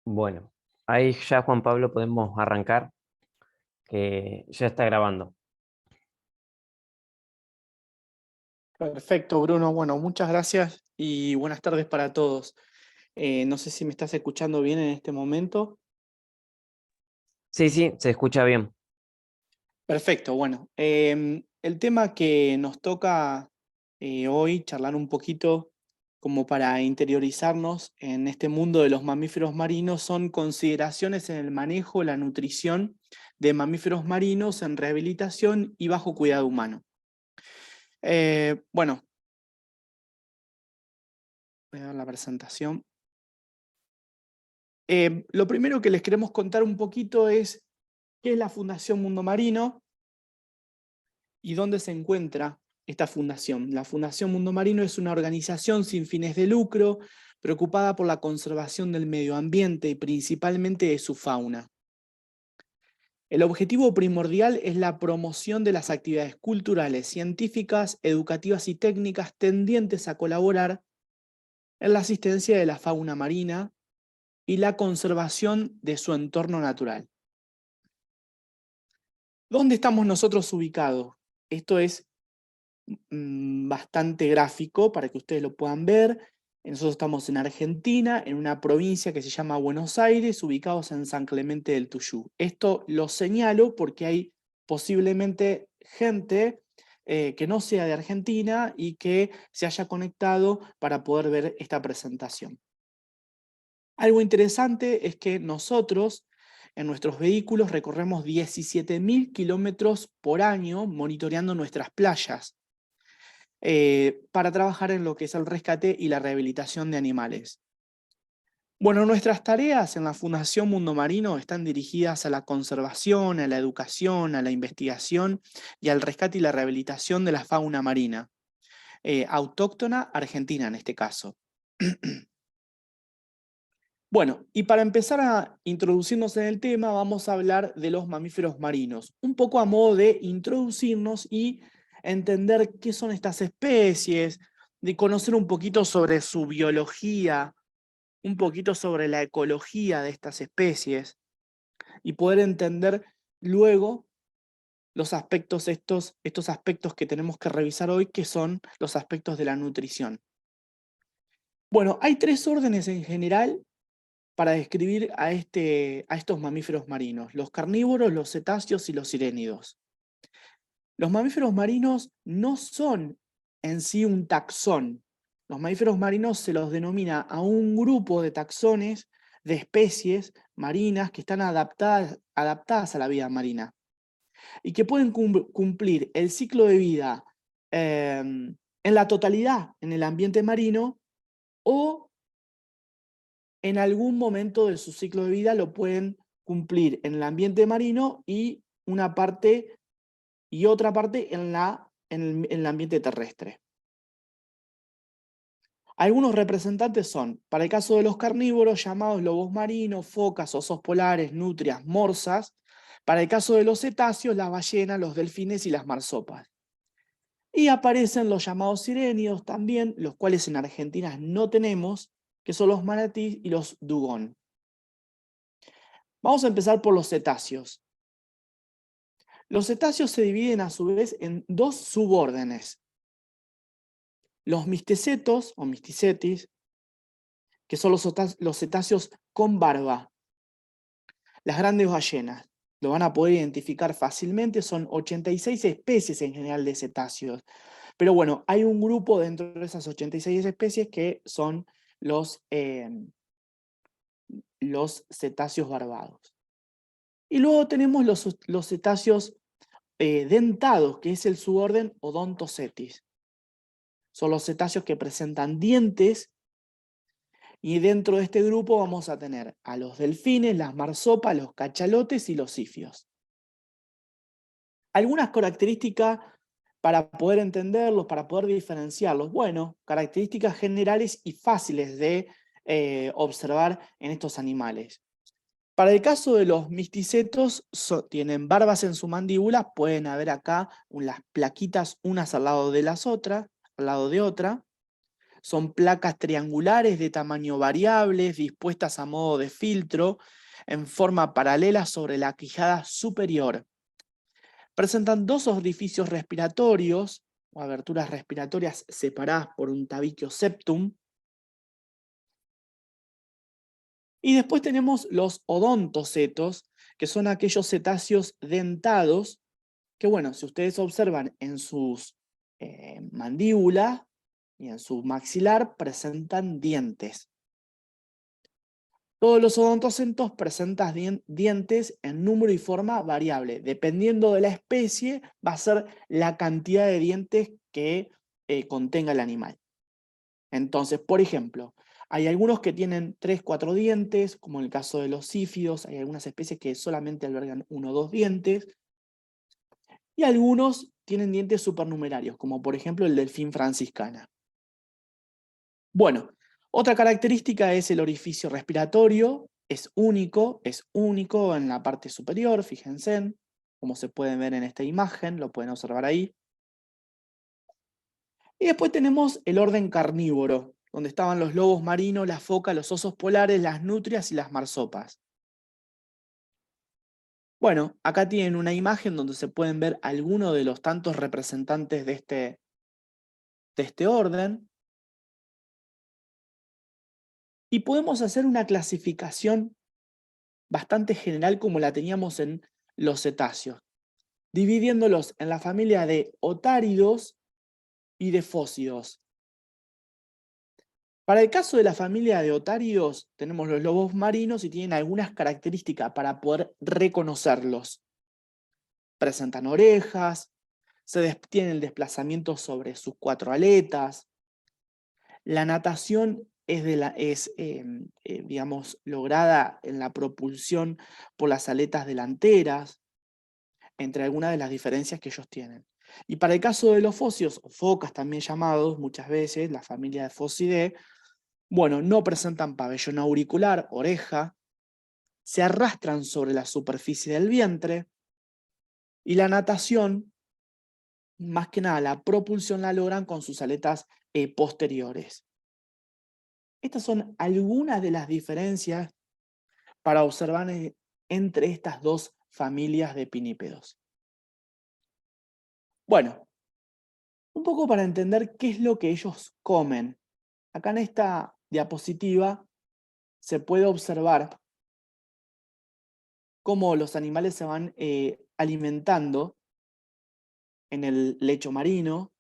Bueno, ahí ya Juan Pablo podemos arrancar, que ya está grabando. Perfecto, Bruno. Bueno, muchas gracias y buenas tardes para todos. No sé si me estás escuchando bien en este momento. Sí, sí, se escucha bien. Perfecto, bueno. El tema que nos toca hoy, charlar un poquito como para interiorizarnos en este mundo de los mamíferos marinos, son consideraciones en el manejo, la nutrición de mamíferos marinos en rehabilitación y bajo cuidado humano. Bueno, voy a dar la presentación. Lo primero que les queremos contar un poquito es qué es la Fundación Mundo Marino y dónde se encuentra esta fundación. La Fundación Mundo Marino es una organización sin fines de lucro preocupada por la conservación del medio ambiente y principalmente de su fauna. El objetivo primordial es la promoción de las actividades culturales, científicas, educativas y técnicas tendientes a colaborar en la asistencia de la fauna marina y la conservación de su entorno natural. ¿Dónde estamos nosotros ubicados? Esto es bastante gráfico para que ustedes lo puedan ver. Nosotros estamos en Argentina, en una provincia que se llama Buenos Aires, ubicados en San Clemente del Tuyú. Esto lo señalo porque hay posiblemente gente que no sea de Argentina y que se haya conectado para poder ver esta presentación. Algo interesante es que nosotros en nuestros vehículos recorremos 17.000 kilómetros por año monitoreando nuestras playas para trabajar en lo que es el rescate y la rehabilitación de animales. Bueno, nuestras tareas en la Fundación Mundo Marino están dirigidas a la conservación, a la educación, a la investigación y al rescate y la rehabilitación de la fauna marina, autóctona argentina en este caso. Bueno, y para empezar a introducirnos en el tema, vamos a hablar de los mamíferos marinos, un poco a modo de introducirnos y entender qué son estas especies, de conocer un poquito sobre su biología, un poquito sobre la ecología de estas especies y poder entender luego los aspectos, estos aspectos que tenemos que revisar hoy, que son los aspectos de la nutrición. Bueno, hay tres órdenes en general para describir a estos mamíferos marinos: los carnívoros, los cetáceos y los sirénidos. Los mamíferos marinos no son en sí un taxón. Los mamíferos marinos se los denomina a un grupo de taxones de especies marinas que están adaptadas a la vida marina y que pueden cumplir el ciclo de vida en la totalidad en el ambiente marino, o en algún momento de su ciclo de vida lo pueden cumplir en el ambiente marino y una parte y otra parte en el ambiente terrestre. Algunos representantes son, para el caso de los carnívoros, llamados lobos marinos, focas, osos polares, nutrias, morsas; para el caso de los cetáceos, las ballenas, los delfines y las marsopas. Y aparecen los llamados sirénidos también, los cuales en Argentina no tenemos, que son los manatí y los dugón. Vamos a empezar por los cetáceos. Los cetáceos se dividen a su vez en dos subórdenes: los misticetos o misticetis, que son los cetáceos con barba; las grandes ballenas. Lo van a poder identificar fácilmente, son 86 especies en general de cetáceos. Pero bueno, hay un grupo dentro de esas 86 especies que son los cetáceos barbados. Y luego tenemos los cetáceos dentados, que es el suborden Odontocetis. Son los cetáceos que presentan dientes, y dentro de este grupo vamos a tener a los delfines, las marsopas, los cachalotes y los sifios. Algunas características para poder entenderlos, para poder diferenciarlos. Bueno, características generales y fáciles de observar en estos animales. Para el caso de los misticetos, tienen barbas en su mandíbula, pueden haber acá las plaquitas unas al lado de las otras, al lado de otra. Son placas triangulares de tamaño variable, dispuestas a modo de filtro, en forma paralela sobre la quijada superior. Presentan dos orificios respiratorios, o aberturas respiratorias separadas por un tabiquio septum. Y después tenemos los odontocetos, que son aquellos cetáceos dentados, que bueno, si ustedes observan en sus mandíbulas y en su maxilar, presentan dientes. Todos los odontocetos presentan dientes en número y forma variable. Dependiendo de la especie, va a ser la cantidad de dientes que contenga el animal. Entonces, por ejemplo, hay algunos que tienen 3, 4 dientes, como en el caso de los sífidos. Hay algunas especies que solamente albergan 1 o 2 dientes. Y algunos tienen dientes supernumerarios, como por ejemplo el delfín franciscana. Bueno, otra característica es el orificio respiratorio. Es único en la parte superior, fíjense, como se pueden ver en esta imagen, lo pueden observar ahí. Y después tenemos el orden carnívoro, donde estaban los lobos marinos, las focas, los osos polares, las nutrias y las marsopas. Bueno, acá tienen una imagen donde se pueden ver algunos de los tantos representantes de este orden. Y podemos hacer una clasificación bastante general como la teníamos en los cetáceos, dividiéndolos en la familia de otáridos y de fósidos. Para el caso de la familia de otáridos, tenemos los lobos marinos y tienen algunas características para poder reconocerlos. Presentan orejas, tienen el desplazamiento sobre sus 4 aletas. La natación es digamos, lograda en la propulsión por las aletas delanteras, entre algunas de las diferencias que ellos tienen. Y para el caso de los fósidos, o focas también llamados muchas veces, la familia de Focidae, bueno, no presentan pabellón auricular, oreja, se arrastran sobre la superficie del vientre, y la natación, más que nada la propulsión la logran con sus aletas posteriores. Estas son algunas de las diferencias para observar entre estas dos familias de pinípedos. Bueno, un poco para entender qué es lo que ellos comen. Acá en esta diapositiva se puede observar cómo los animales se van alimentando en el lecho marino.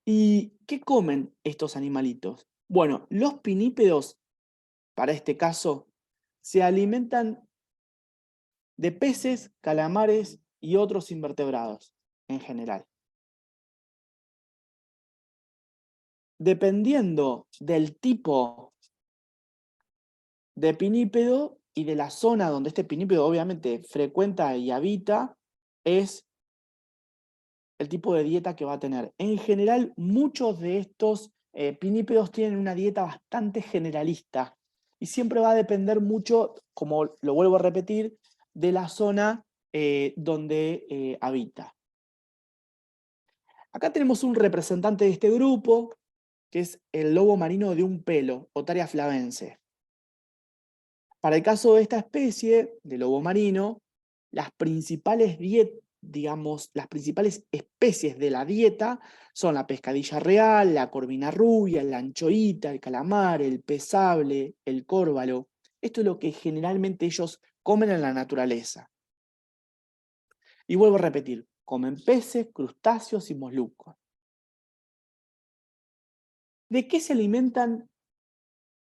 ¿Y qué comen estos animalitos? Bueno, los pinípedos, para este caso, se alimentan de peces, calamares y otros invertebrados en general. Dependiendo del tipo de pinípedo y de la zona donde este pinípedo obviamente frecuenta y habita, es el tipo de dieta que va a tener. En general, muchos de estos pinípedos tienen una dieta bastante generalista y siempre va a depender mucho, como lo vuelvo a repetir, de la zona donde habita. Acá tenemos un representante de este grupo, que es el lobo marino de un pelo, Otaria flavense. Para el caso de esta especie de lobo marino, las principales las principales especies de la dieta son la pescadilla real, la corvina rubia, la anchoita, el calamar, el pez sable, el córbalo. Esto es lo que generalmente ellos comen en la naturaleza. Y vuelvo a repetir, comen peces, crustáceos y moluscos. ¿De qué se alimentan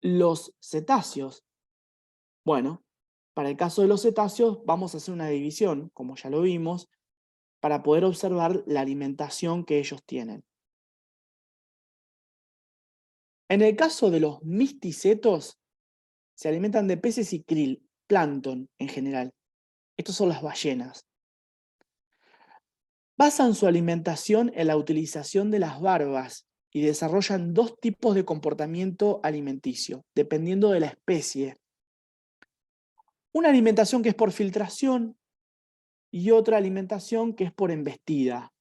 los cetáceos? Bueno, para el caso de los cetáceos vamos a hacer una división, como ya lo vimos, para poder observar la alimentación que ellos tienen. En el caso de los misticetos, se alimentan de peces y krill, plancton en general. Estos son las ballenas. Basan su alimentación en la utilización de las barbas y desarrollan dos tipos de comportamiento alimenticio, dependiendo de la especie. Una alimentación que es por filtración y otra alimentación que es por embestida.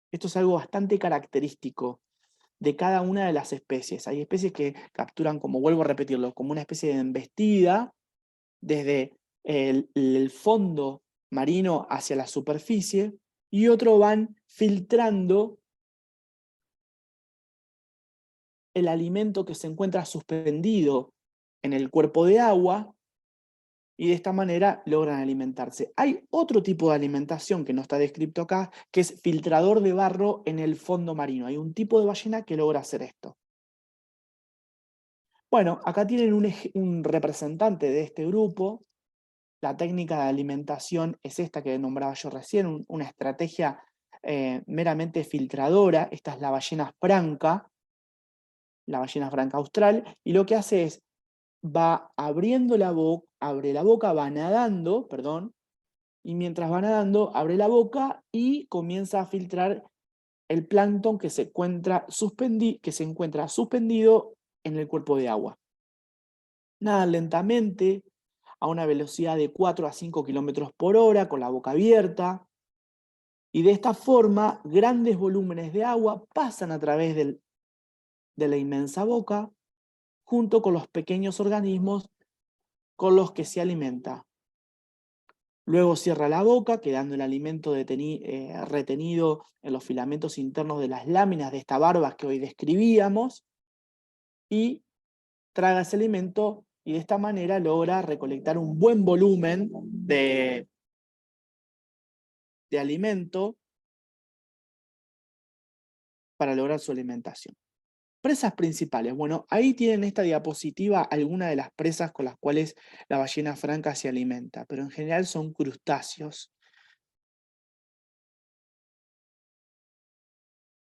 Esto es algo bastante característico de cada una de las especies. Hay especies que capturan, como vuelvo a repetirlo, como una especie de embestida desde el fondo marino hacia la superficie, y otros van filtrando el alimento que se encuentra suspendido en el cuerpo de agua, y de esta manera logran alimentarse. Hay otro tipo de alimentación que no está descrito acá, que es filtrador de barro en el fondo marino. Hay un tipo de ballena que logra hacer esto. Bueno, acá tienen un representante de este grupo. La técnica de alimentación es esta que nombraba yo recién, una estrategia meramente filtradora. Esta es la ballena franca austral, y lo que hace es, va abriendo la boca, abre la boca, va nadando, perdón, y mientras va nadando, abre la boca y comienza a filtrar el plancton que se encuentra suspendido en el cuerpo de agua. Nada lentamente, a una velocidad de 4 a 5 kilómetros por hora, con la boca abierta, y de esta forma grandes volúmenes de agua pasan a través de la inmensa boca, junto con los pequeños organismos con los que se alimenta. Luego cierra la boca, quedando el alimento retenido en los filamentos internos de las láminas de esta barba que hoy describíamos, y traga ese alimento, y de esta manera logra recolectar un buen volumen de alimento para lograr su alimentación. Presas principales. Bueno, ahí tienen en esta diapositiva algunas de las presas con las cuales la ballena franca se alimenta, pero en general son crustáceos.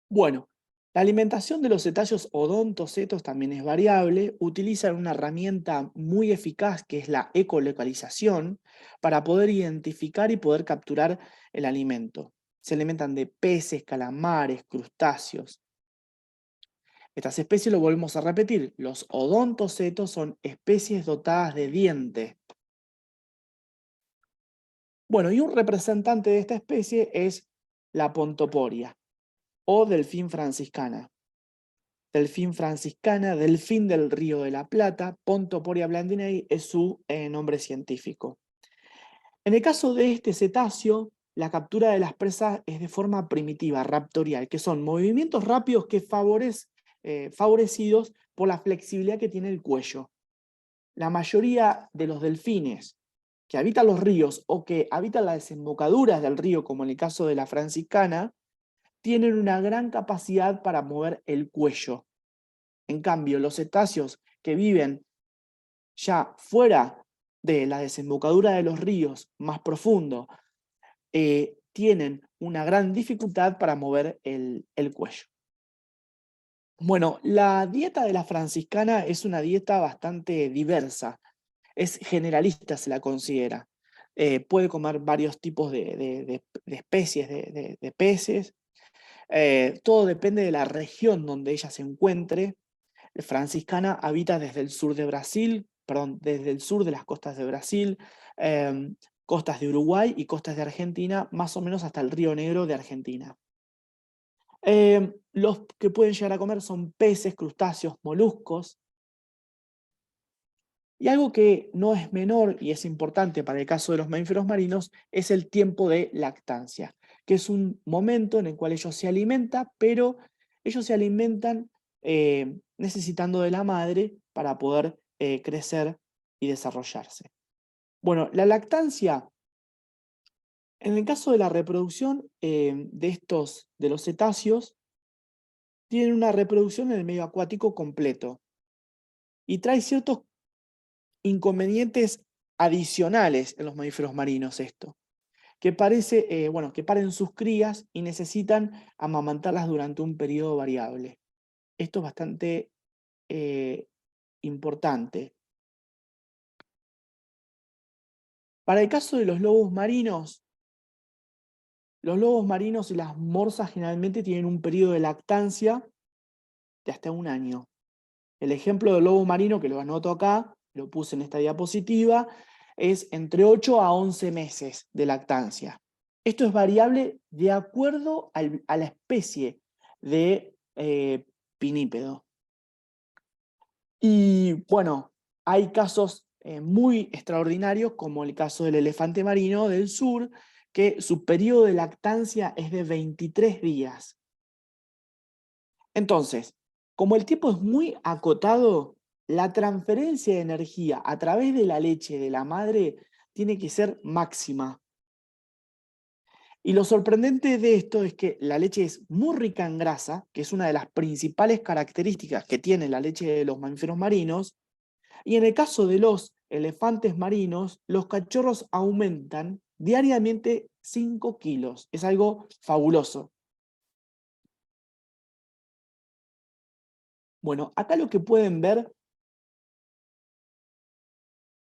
Bueno, la alimentación de los cetáceos odontocetos también es variable. Utilizan una herramienta muy eficaz que es la ecolocalización para poder identificar y poder capturar el alimento. Se alimentan de peces, calamares, crustáceos. Estas especies, lo volvemos a repetir, los odontocetos son especies dotadas de dientes. Bueno, y un representante de esta especie es la pontoporia o delfín franciscana. Delfín franciscana, delfín del Río de la Plata, Pontoporia blandinei es su nombre científico. En el caso de este cetáceo, la captura de las presas es de forma primitiva, raptorial, que son movimientos rápidos que favorecidos por la flexibilidad que tiene el cuello. La mayoría de los delfines que habitan los ríos o que habitan las desembocaduras del río, como en el caso de la franciscana, tienen una gran capacidad para mover el cuello. En cambio, los cetáceos que viven ya fuera de la desembocadura de los ríos más profundo, tienen una gran dificultad para mover el cuello. Bueno, la dieta de la franciscana es una dieta bastante diversa, es generalista, se la considera. Puede comer varios tipos de especies de peces. Todo depende de la región donde ella se encuentre. La franciscana habita desde el sur de Brasil, desde el sur de las costas de Brasil, costas de Uruguay y costas de Argentina, más o menos hasta el Río Negro de Argentina. Los que pueden llegar a comer son peces, crustáceos, moluscos. Y algo que no es menor y es importante para el caso de los mamíferos marinos es el tiempo de lactancia, que es un momento en el cual ellos se alimentan, pero ellos se alimentan necesitando de la madre para poder crecer y desarrollarse. Bueno, la lactancia, en el caso de la reproducción de los cetáceos, tienen una reproducción en el medio acuático completo y trae ciertos inconvenientes adicionales en los mamíferos marinos esto, que que paren sus crías y necesitan amamantarlas durante un periodo variable. Esto es bastante importante. Para el caso de los lobos marinos y las morsas generalmente tienen un periodo de lactancia de hasta 1 año. El ejemplo del lobo marino, que lo anoto acá, lo puse en esta diapositiva, es entre 8 a 11 meses de lactancia. Esto es variable de acuerdo a la especie de pinnípedo. Y bueno, hay casos muy extraordinarios, como el caso del elefante marino del sur, que su periodo de lactancia es de 23 días. Entonces, como el tiempo es muy acotado, la transferencia de energía a través de la leche de la madre tiene que ser máxima. Y lo sorprendente de esto es que la leche es muy rica en grasa, que es una de las principales características que tiene la leche de los mamíferos marinos, y en el caso de los elefantes marinos, los cachorros aumentan diariamente 5 kilos. Es algo fabuloso. Bueno, acá lo que pueden ver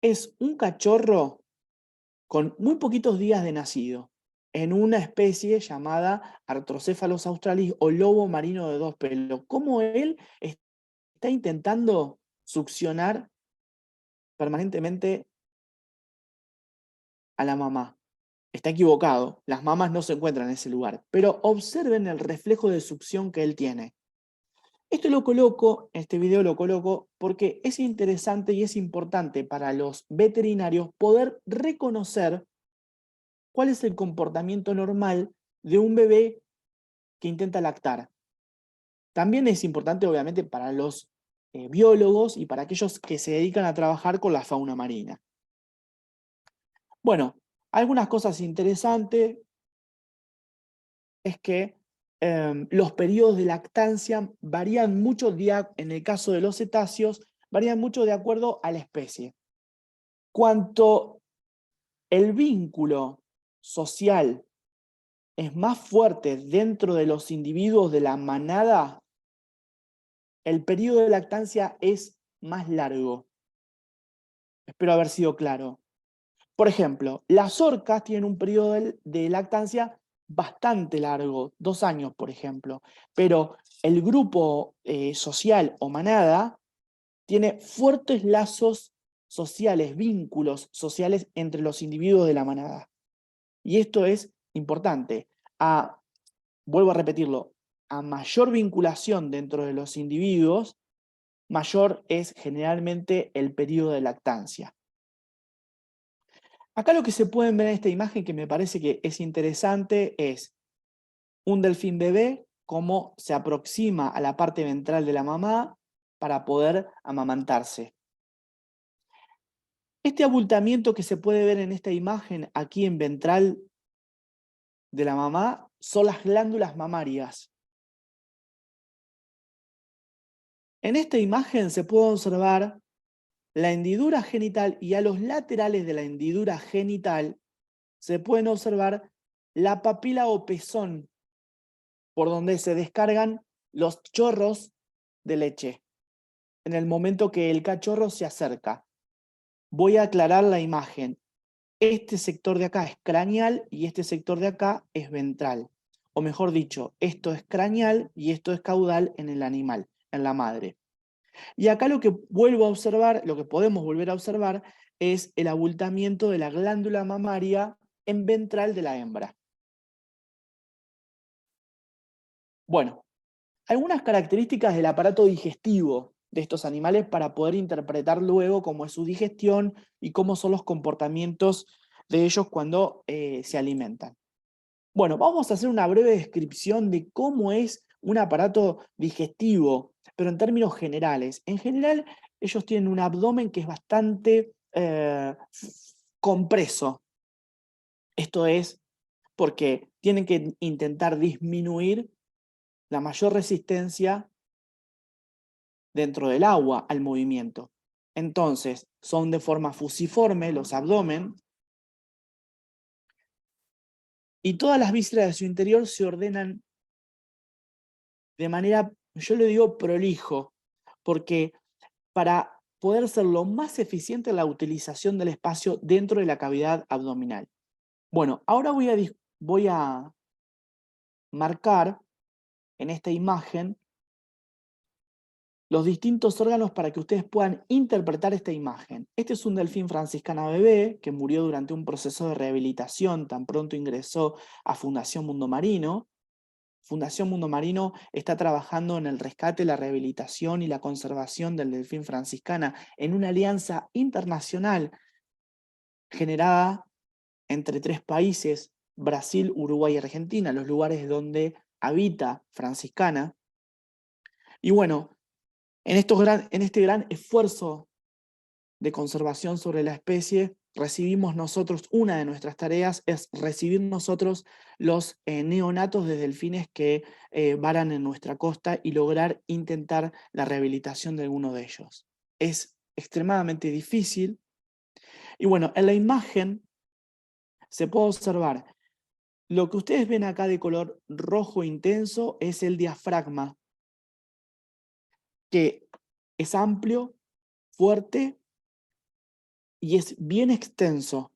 es un cachorro con muy poquitos días de nacido, en una especie llamada Arthrocephalus australis o lobo marino de dos pelos. Cómo él está intentando succionar permanentemente a la mamá. Está equivocado, las mamas no se encuentran en ese lugar, pero observen el reflejo de succión que él tiene. Esto lo coloco, este video lo coloco porque es interesante y es importante para los veterinarios poder reconocer cuál es el comportamiento normal de un bebé que intenta lactar. También es importante, obviamente, para los biólogos y para aquellos que se dedican a trabajar con la fauna marina. Bueno, algunas cosas interesantes es que los periodos de lactancia varían mucho, en el caso de los cetáceos, varían mucho de acuerdo a la especie. Cuanto el vínculo social es más fuerte dentro de los individuos de la manada, el periodo de lactancia es más largo. Espero haber sido claro. Por ejemplo, las orcas tienen un periodo de lactancia bastante largo, 2 años, por ejemplo, pero el grupo social o manada tiene fuertes lazos sociales, vínculos sociales entre los individuos de la manada. Y esto es importante. Vuelvo a repetirlo, a mayor vinculación dentro de los individuos, mayor es generalmente el periodo de lactancia. Acá lo que se pueden ver en esta imagen que me parece que es interesante es un delfín bebé, cómo se aproxima a la parte ventral de la mamá para poder amamantarse. Este abultamiento que se puede ver en esta imagen aquí en ventral de la mamá son las glándulas mamarias. En esta imagen se puede observar la hendidura genital y a los laterales de la hendidura genital se pueden observar la papila o pezón por donde se descargan los chorros de leche en el momento que el cachorro se acerca. Voy a aclarar la imagen. Este sector de acá es craneal y este sector de acá es ventral. O mejor dicho, esto es craneal y esto es caudal en el animal, en la madre. Y acá lo que vuelvo a observar, lo que podemos volver a observar, es el abultamiento de la glándula mamaria en ventral de la hembra. Bueno, algunas características del aparato digestivo de estos animales para poder interpretar luego cómo es su digestión y cómo son los comportamientos de ellos cuando se alimentan. Bueno, vamos a hacer una breve descripción de cómo es un aparato digestivo, pero en términos generales. En general, ellos tienen un abdomen que es bastante compreso. Esto es porque tienen que intentar disminuir la mayor resistencia dentro del agua al movimiento. Entonces, son de forma fusiforme los abdomen y todas las vísceras de su interior se ordenan de manera, yo le digo prolijo, porque para poder ser lo más eficiente en la utilización del espacio dentro de la cavidad abdominal. Bueno, ahora voy a marcar en esta imagen los distintos órganos para que ustedes puedan interpretar esta imagen. Este es un delfín franciscana bebé que murió durante un proceso de rehabilitación tan pronto ingresó a Fundación Mundo Marino. Fundación Mundo Marino está trabajando en el rescate, la rehabilitación y la conservación del delfín franciscana en una alianza internacional generada entre 3 países, Brasil, Uruguay y Argentina, los lugares donde habita franciscana. Y bueno, en este gran esfuerzo de conservación sobre la especie, recibimos nosotros, una de nuestras tareas es recibir nosotros los neonatos de delfines que varan en nuestra costa y lograr intentar la rehabilitación de alguno de ellos. Es extremadamente difícil. Y bueno, en la imagen se puede observar, lo que ustedes ven acá de color rojo intenso es el diafragma, que es amplio, fuerte y es bien extenso.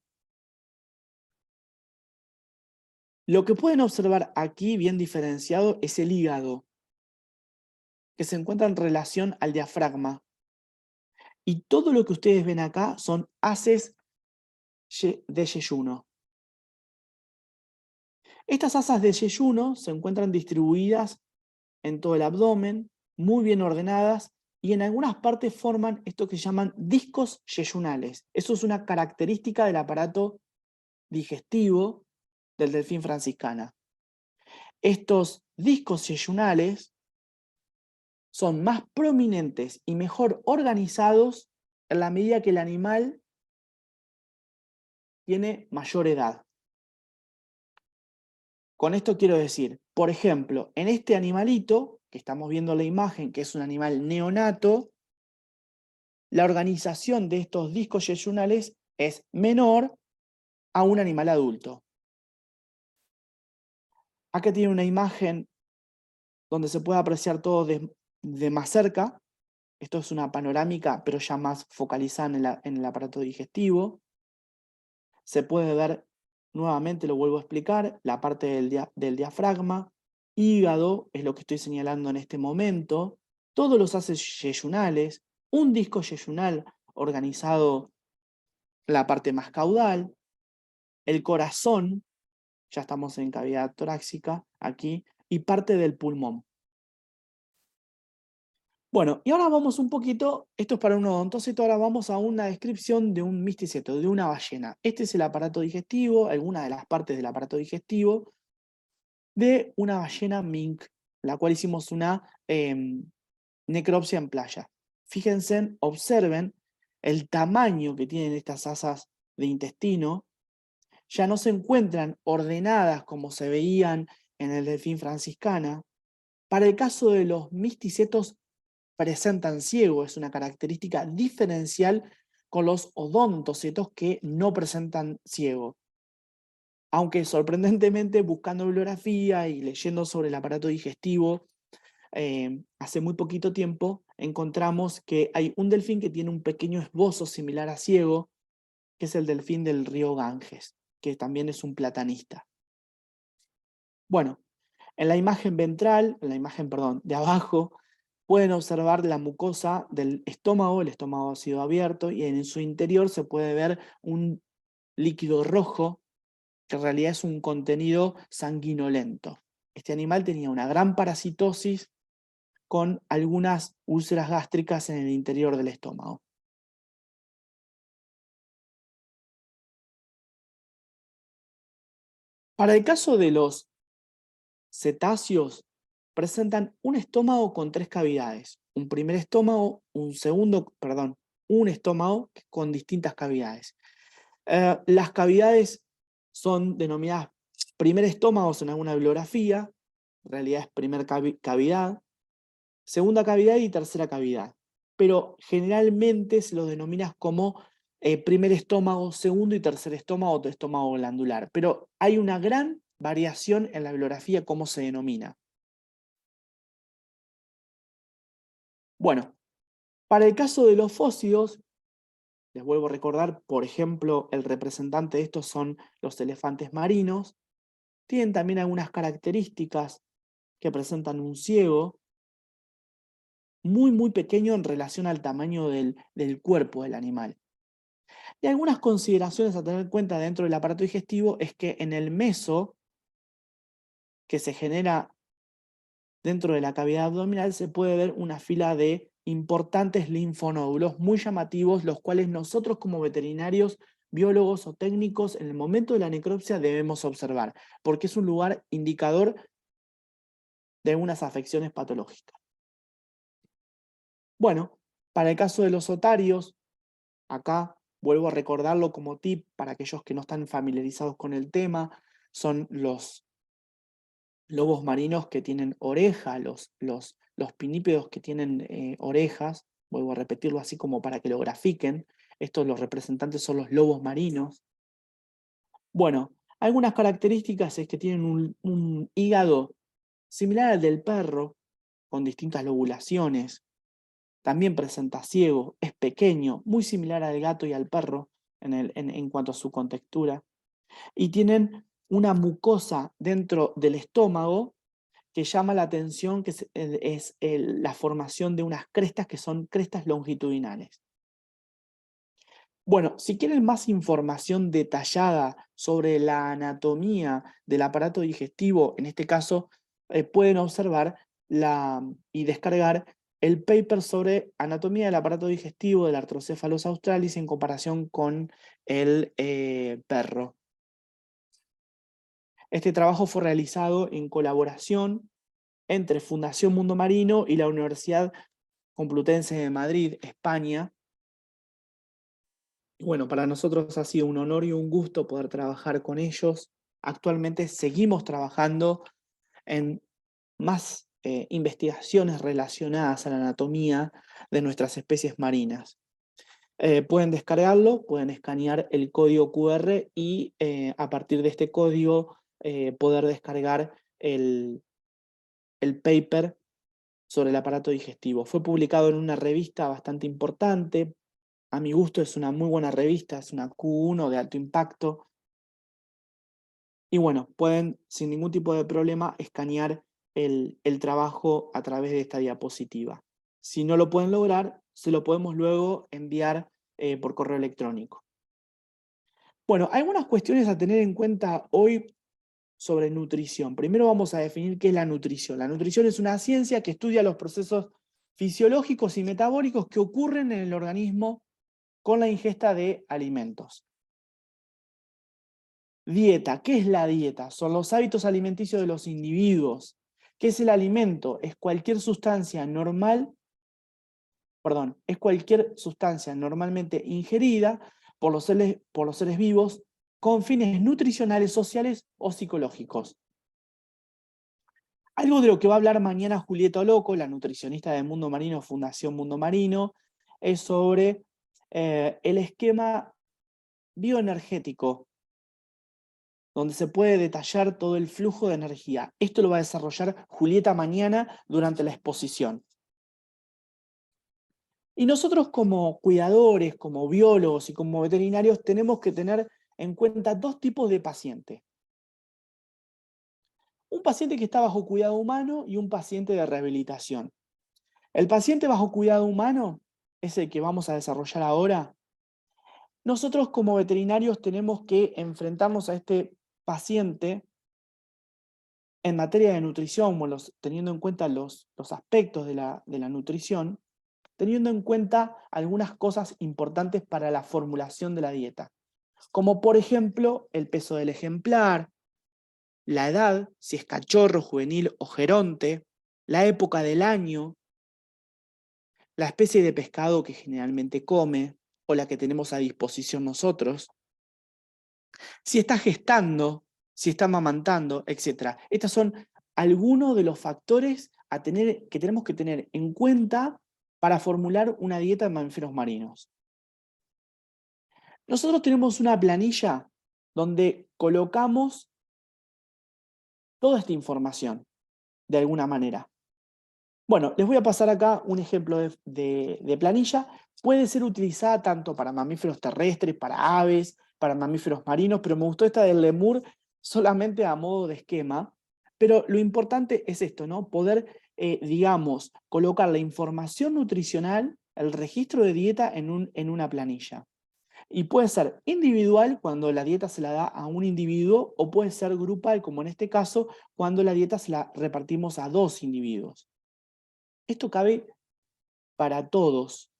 Lo que pueden observar aquí, bien diferenciado, es el hígado, que se encuentra en relación al diafragma. Y todo lo que ustedes ven acá son haces de yeyuno. Estas asas de yeyuno se encuentran distribuidas en todo el abdomen, muy bien ordenadas, y en algunas partes forman esto que llaman discos yeyunales. Eso es una característica del aparato digestivo del delfín franciscana. Estos discos yeyunales son más prominentes y mejor organizados en la medida que el animal tiene mayor edad. Con esto quiero decir, por ejemplo, en este animalito, que estamos viendo la imagen, que es un animal neonato, la organización de estos discos yeyunales es menor a un animal adulto. Acá tiene una imagen donde se puede apreciar todo de más cerca. Esto es una panorámica, pero ya más focalizada en el aparato digestivo. Se puede ver, nuevamente lo vuelvo a explicar, la parte del diafragma, hígado, es lo que estoy señalando en este momento, todos los haces yeyunales, un disco yeyunal organizado en la parte más caudal, el corazón, ya estamos en cavidad torácica aquí, y parte del pulmón. Bueno, y ahora vamos un poquito, esto es para un odontocito, ahora vamos a una descripción de un misticeto, de una ballena. Este es el aparato digestivo, alguna de las partes del aparato digestivo de una ballena mink, la cual hicimos una necropsia en playa. Fíjense, observen el tamaño que tienen estas asas de intestino. Ya no se encuentran ordenadas como se veían en el delfín franciscana. Para el caso de los misticetos presentan ciego, es una característica diferencial con los odontocetos que no presentan ciego. Aunque sorprendentemente buscando bibliografía y leyendo sobre el aparato digestivo, hace muy poquito tiempo encontramos que hay un delfín que tiene un pequeño esbozo similar a ciego, que es el delfín del río Ganges, que también es un platanista. Bueno, en la imagen ventral, en la imagen, perdón, de abajo, pueden observar la mucosa del estómago, el estómago ha sido abierto y en su interior se puede ver un líquido rojo que en realidad es un contenido sanguinolento. Este animal tenía una gran parasitosis con algunas úlceras gástricas en el interior del estómago. Para el caso de los cetáceos, presentan un estómago con 3 cavidades. Un primer estómago, un estómago con distintas cavidades. Las cavidades son denominadas primer estómagos en alguna bibliografía, en realidad es primer cavidad, segunda cavidad y tercera cavidad. Pero generalmente se los denomina como primer estómago, segundo y tercer estómago o estómago glandular. Pero hay una gran variación en la bibliografía cómo se denomina. Bueno, para el caso de los fósidos, les vuelvo a recordar, por ejemplo, el representante de estos son los elefantes marinos. Tienen también algunas características que presentan un ciego muy pequeño en relación al tamaño del cuerpo del animal. Y algunas consideraciones a tener en cuenta dentro del aparato digestivo es que en el meso que se genera dentro de la cavidad abdominal se puede ver una fila de importantes linfonódulos muy llamativos, los cuales nosotros como veterinarios, biólogos o técnicos en el momento de la necropsia debemos observar, porque es un lugar indicador de algunas afecciones patológicas. Bueno, para el caso de los otarios, acá vuelvo a recordarlo como tip para aquellos que no están familiarizados con el tema, son los lobos marinos que tienen oreja, los pinípedos que tienen orejas, vuelvo a repetirlo así como para que lo grafiquen, estos los representantes son los lobos marinos. Bueno, algunas características es que tienen un hígado similar al del perro, con distintas lobulaciones, también presenta ciego, es pequeño, muy similar al gato y al perro en cuanto a su contextura, y tienen una mucosa dentro del estómago que llama la atención, que es la formación de unas crestas que son crestas longitudinales. Bueno, si quieren más información detallada sobre la anatomía del aparato digestivo, en este caso, pueden observar y descargar el paper sobre anatomía del aparato digestivo del Arthrocephalus australis en comparación con el perro. Este trabajo fue realizado en colaboración entre Fundación Mundo Marino y la Universidad Complutense de Madrid, España. Y bueno, para nosotros ha sido un honor y un gusto poder trabajar con ellos. Actualmente seguimos trabajando en más investigaciones relacionadas a la anatomía de nuestras especies marinas. Pueden descargarlo, pueden escanear el código QR y a partir de este código poder descargar el paper sobre el aparato digestivo. Fue publicado en una revista bastante importante. A mi gusto es una muy buena revista, es una Q1 de alto impacto. Y bueno, pueden sin ningún tipo de problema escanear el trabajo a través de esta diapositiva. Si no lo pueden lograr, se lo podemos luego enviar por correo electrónico. Bueno, algunas cuestiones a tener en cuenta hoy sobre nutrición. Primero vamos a definir qué es la nutrición. La nutrición es una ciencia que estudia los procesos fisiológicos y metabólicos que ocurren en el organismo con la ingesta de alimentos. Dieta. ¿Qué es la dieta? Son los hábitos alimenticios de los individuos. ¿Qué es el alimento? Es cualquier sustancia es cualquier sustancia normalmente ingerida por los seres vivos con fines nutricionales, sociales o psicológicos. Algo de lo que va a hablar mañana Julieta Loco, la nutricionista de Mundo Marino, Fundación Mundo Marino, es sobre el esquema bioenergético, donde se puede detallar todo el flujo de energía. Esto lo va a desarrollar Julieta mañana durante la exposición. Y nosotros como cuidadores, como biólogos y como veterinarios tenemos que tener en cuenta dos tipos de pacientes. Un paciente que está bajo cuidado humano y un paciente de rehabilitación. El paciente bajo cuidado humano es el que vamos a desarrollar ahora. Nosotros como veterinarios tenemos que enfrentarnos a este paciente en materia de nutrición, teniendo en cuenta los aspectos de la nutrición, teniendo en cuenta algunas cosas importantes para la formulación de la dieta, como por ejemplo el peso del ejemplar, la edad, si es cachorro, juvenil o geronte, la época del año, la especie de pescado que generalmente come o la que tenemos a disposición nosotros, si está gestando, si está amamantando, etc. Estos son algunos de los factores que tenemos que tener en cuenta para formular una dieta de mamíferos marinos. Nosotros tenemos una planilla donde colocamos toda esta información, de alguna manera. Bueno, les voy a pasar acá un ejemplo de planilla. Puede ser utilizada tanto para mamíferos terrestres, para aves, para mamíferos marinos, pero me gustó esta del lemur solamente a modo de esquema. Pero lo importante es esto, ¿no? Poder, digamos, colocar la información nutricional, el registro de dieta en una planilla. Y puede ser individual cuando la dieta se la da a un individuo, o puede ser grupal, como en este caso, cuando la dieta se la repartimos a 2 individuos. Esto cabe para todos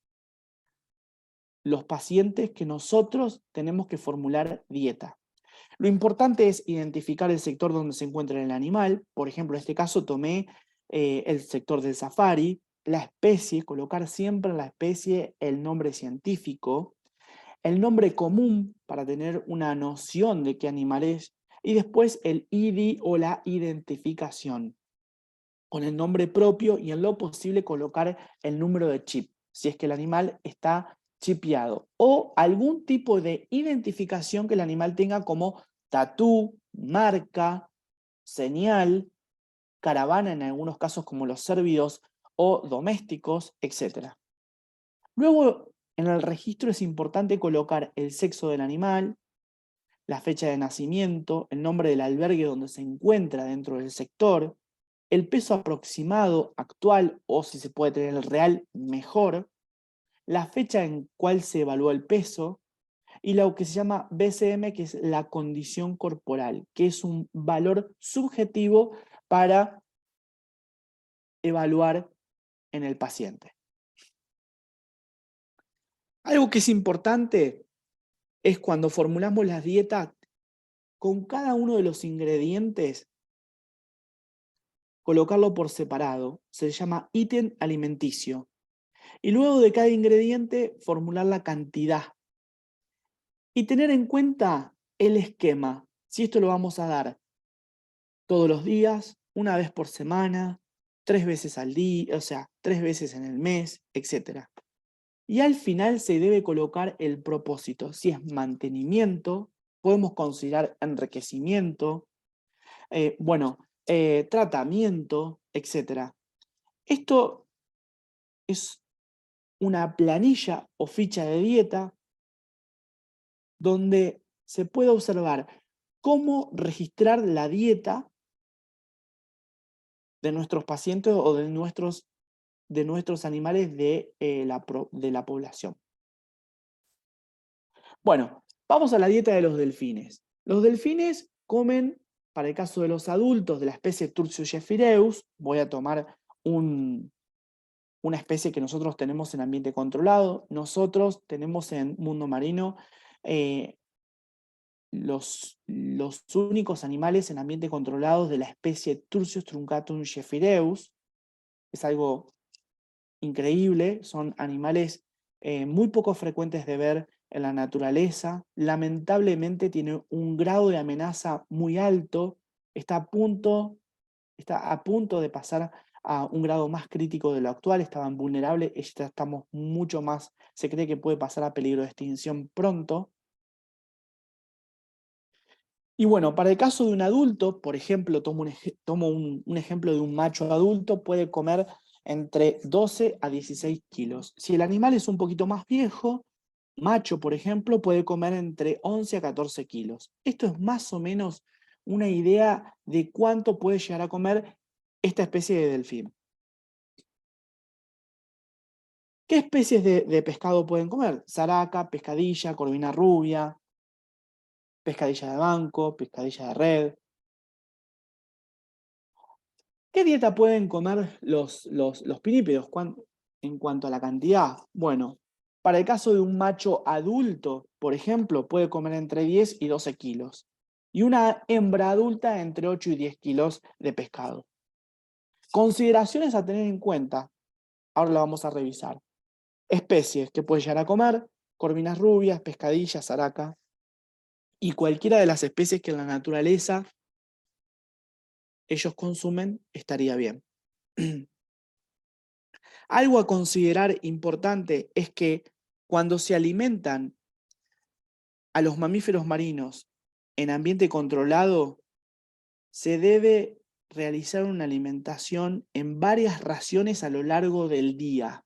los pacientes que nosotros tenemos que formular dieta. Lo importante es identificar el sector donde se encuentra el animal. Por ejemplo, en este caso tomé el sector del safari, la especie, colocar siempre en la especie el nombre científico, el nombre común para tener una noción de qué animal es, y después el ID o la identificación, con el nombre propio y en lo posible colocar el número de chip, si es que el animal está chipeado, o algún tipo de identificación que el animal tenga como tatú, marca, señal, caravana en algunos casos como los cérvidos o domésticos, etc. Luego, en el registro es importante colocar el sexo del animal, la fecha de nacimiento, el nombre del albergue donde se encuentra dentro del sector, el peso aproximado actual o si se puede tener el real, mejor, la fecha en cual se evaluó el peso y lo que se llama BCM, que es la condición corporal, que es un valor subjetivo para evaluar en el paciente. Algo que es importante es cuando formulamos las dietas, con cada uno de los ingredientes, colocarlo por separado, se llama ítem alimenticio. Y luego de cada ingrediente, formular la cantidad. Y tener en cuenta el esquema, si esto lo vamos a dar todos los días, una vez por semana, 3 veces al día, o sea, 3 veces en el mes, etc. Y al final se debe colocar el propósito. Si es mantenimiento, podemos considerar enriquecimiento, tratamiento, etc. Esto es una planilla o ficha de dieta donde se puede observar cómo registrar la dieta de nuestros pacientes o de nuestros animales de la población. Bueno, vamos a la dieta de los delfines. Los delfines comen, para el caso de los adultos de la especie Turcius gephyreus, voy a tomar una especie que nosotros tenemos en ambiente controlado. Nosotros tenemos en mundo marino los únicos animales en ambiente controlado de la especie Turcius truncatum gephyreus. Es algo increíble, son animales muy poco frecuentes de ver en la naturaleza. Lamentablemente tiene un grado de amenaza muy alto, está a punto de pasar a un grado más crítico de lo actual, estaban vulnerables, ya estamos mucho más, se cree que puede pasar a peligro de extinción pronto. Y bueno, para el caso de un adulto, por ejemplo, tomo un ejemplo de un macho adulto, puede comer entre 12 a 16 kilos. Si el animal es un poquito más viejo, macho, por ejemplo, puede comer entre 11 a 14 kilos. Esto es más o menos una idea de cuánto puede llegar a comer esta especie de delfín. ¿Qué especies de pescado pueden comer? Zaraca, pescadilla, corvina rubia, pescadilla de banco, pescadilla de red. ¿Qué dieta pueden comer los pinípedos en cuanto a la cantidad? Bueno, para el caso de un macho adulto, por ejemplo, puede comer entre 10 y 12 kilos. Y una hembra adulta entre 8 y 10 kilos de pescado. Consideraciones a tener en cuenta. Ahora la vamos a revisar. Especies que puede llegar a comer: corvinas rubias, pescadillas, zaraca. Y cualquiera de las especies que en la naturaleza ellos consumen estaría bien. Algo a considerar importante es que cuando se alimentan a los mamíferos marinos en ambiente controlado, se debe realizar una alimentación en varias raciones a lo largo del día.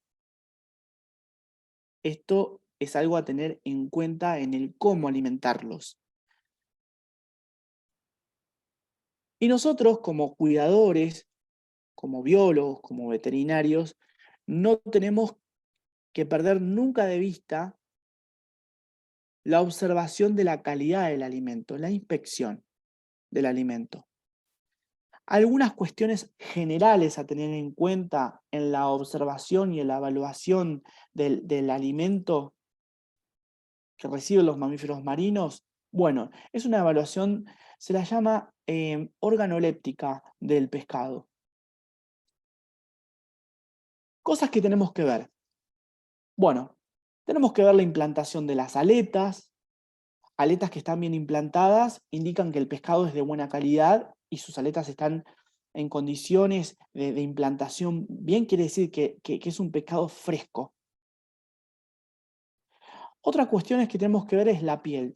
Esto es algo a tener en cuenta en el cómo alimentarlos. Y nosotros, como cuidadores, como biólogos, como veterinarios, no tenemos que perder nunca de vista la observación de la calidad del alimento, la inspección del alimento. Algunas cuestiones generales a tener en cuenta en la observación y en la evaluación del alimento que reciben los mamíferos marinos. Bueno, es una evaluación, se la llama organoléptica del pescado. Cosas que tenemos que ver. Bueno, tenemos que ver la implantación de las aletas. Aletas que están bien implantadas indican que el pescado es de buena calidad y sus aletas están en condiciones de implantación bien, quiere decir que es un pescado fresco. Otra cuestión que tenemos que ver es la piel.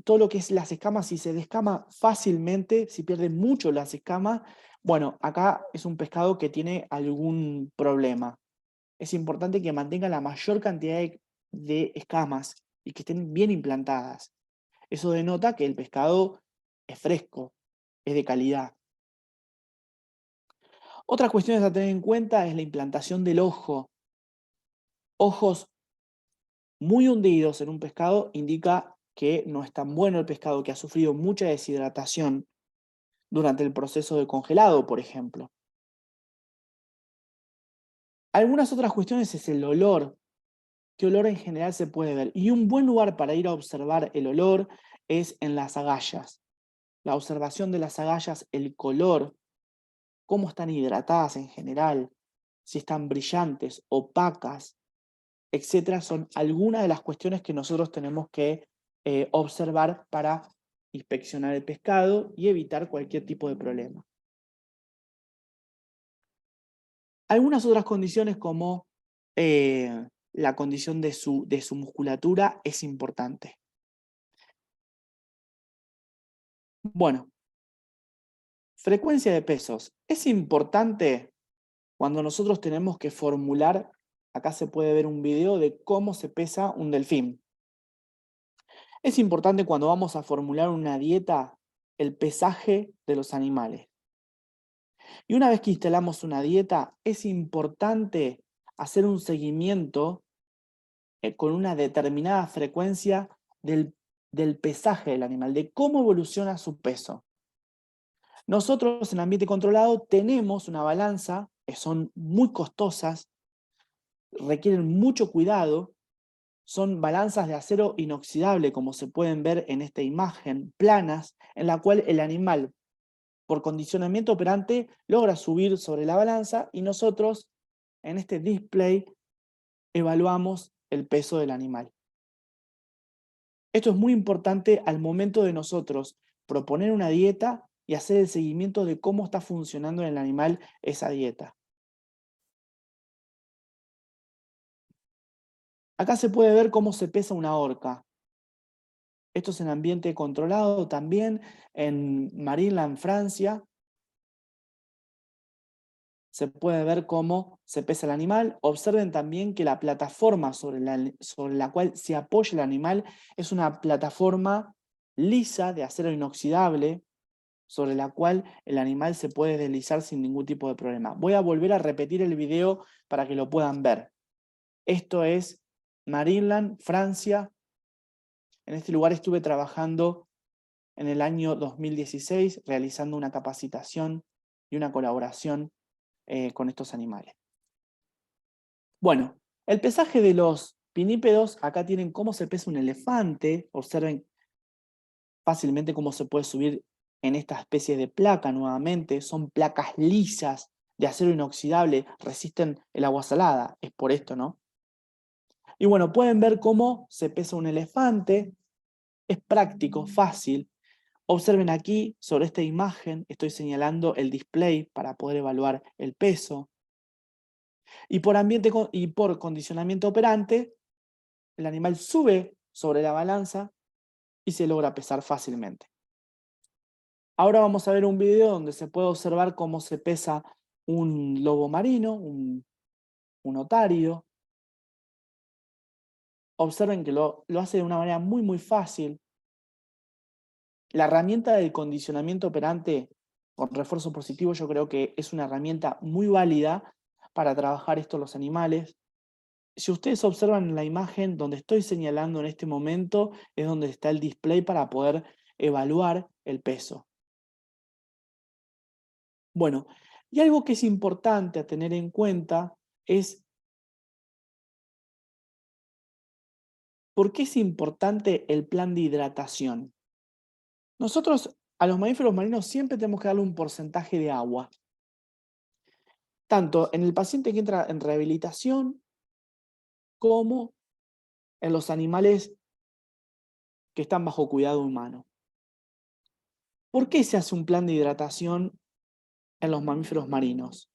Todo lo que es las escamas, si se descama fácilmente, si pierde mucho las escamas, bueno, acá es un pescado que tiene algún problema. Es importante que mantenga la mayor cantidad de escamas y que estén bien implantadas. Eso denota que el pescado es fresco, es de calidad. Otras cuestiones a tener en cuenta es la implantación del ojo. Ojos muy hundidos en un pescado indica que no es tan bueno el pescado, que ha sufrido mucha deshidratación durante el proceso de congelado, por ejemplo. Algunas otras cuestiones es el olor. ¿Qué olor en general se puede ver? Y un buen lugar para ir a observar el olor es en las agallas. La observación de las agallas, el color, cómo están hidratadas en general, si están brillantes, opacas, etcétera, son algunas de las cuestiones que nosotros tenemos que observar para inspeccionar el pescado y evitar cualquier tipo de problema. Algunas otras condiciones como la condición de su musculatura es importante. Bueno, frecuencia de pesos. Es importante cuando nosotros tenemos que formular, acá se puede ver un video de cómo se pesa un delfín. Es importante cuando vamos a formular una dieta el pesaje de los animales. Y una vez que instalamos una dieta, es importante hacer un seguimiento con una determinada frecuencia del pesaje del animal, de cómo evoluciona su peso. Nosotros en ambiente controlado tenemos una balanza, que son muy costosas, requieren mucho cuidado, son balanzas de acero inoxidable, como se pueden ver en esta imagen, planas, en la cual el animal, por condicionamiento operante, logra subir sobre la balanza y nosotros, en este display, evaluamos el peso del animal. Esto es muy importante al momento de nosotros proponer una dieta y hacer el seguimiento de cómo está funcionando en el animal esa dieta. Acá se puede ver cómo se pesa una orca. Esto es en ambiente controlado también, en Marineland, Francia. Se puede ver cómo se pesa el animal. Observen también que la plataforma sobre la cual se apoya el animal es una plataforma lisa de acero inoxidable, sobre la cual el animal se puede deslizar sin ningún tipo de problema. Voy a volver a repetir el video para que lo puedan ver. Esto es Marineland, Francia. En este lugar estuve trabajando en el año 2016, realizando una capacitación y una colaboración con estos animales. Bueno, el pesaje de los pinípedos, acá tienen cómo se pesa un elefante. Observen fácilmente cómo se puede subir en esta especie de placa nuevamente. Son placas lisas de acero inoxidable, resisten el agua salada, es por esto, ¿no? Y bueno, pueden ver cómo se pesa un elefante. Es práctico, fácil. Observen aquí, sobre esta imagen, estoy señalando el display para poder evaluar el peso. Y por condicionamiento operante, el animal sube sobre la balanza y se logra pesar fácilmente. Ahora vamos a ver un video donde se puede observar cómo se pesa un lobo marino, un otario. Observen que lo hace de una manera muy, muy fácil. La herramienta del condicionamiento operante con refuerzo positivo yo creo que es una herramienta muy válida para trabajar esto los animales. Si ustedes observan en la imagen donde estoy señalando en este momento, es donde está el display para poder evaluar el peso. Bueno, y algo que es importante a tener en cuenta es por qué es importante el plan de hidratación. Nosotros a los mamíferos marinos siempre tenemos que darle un porcentaje de agua, tanto en el paciente que entra en rehabilitación como en los animales que están bajo cuidado humano. ¿Por qué se hace un plan de hidratación en los mamíferos marinos?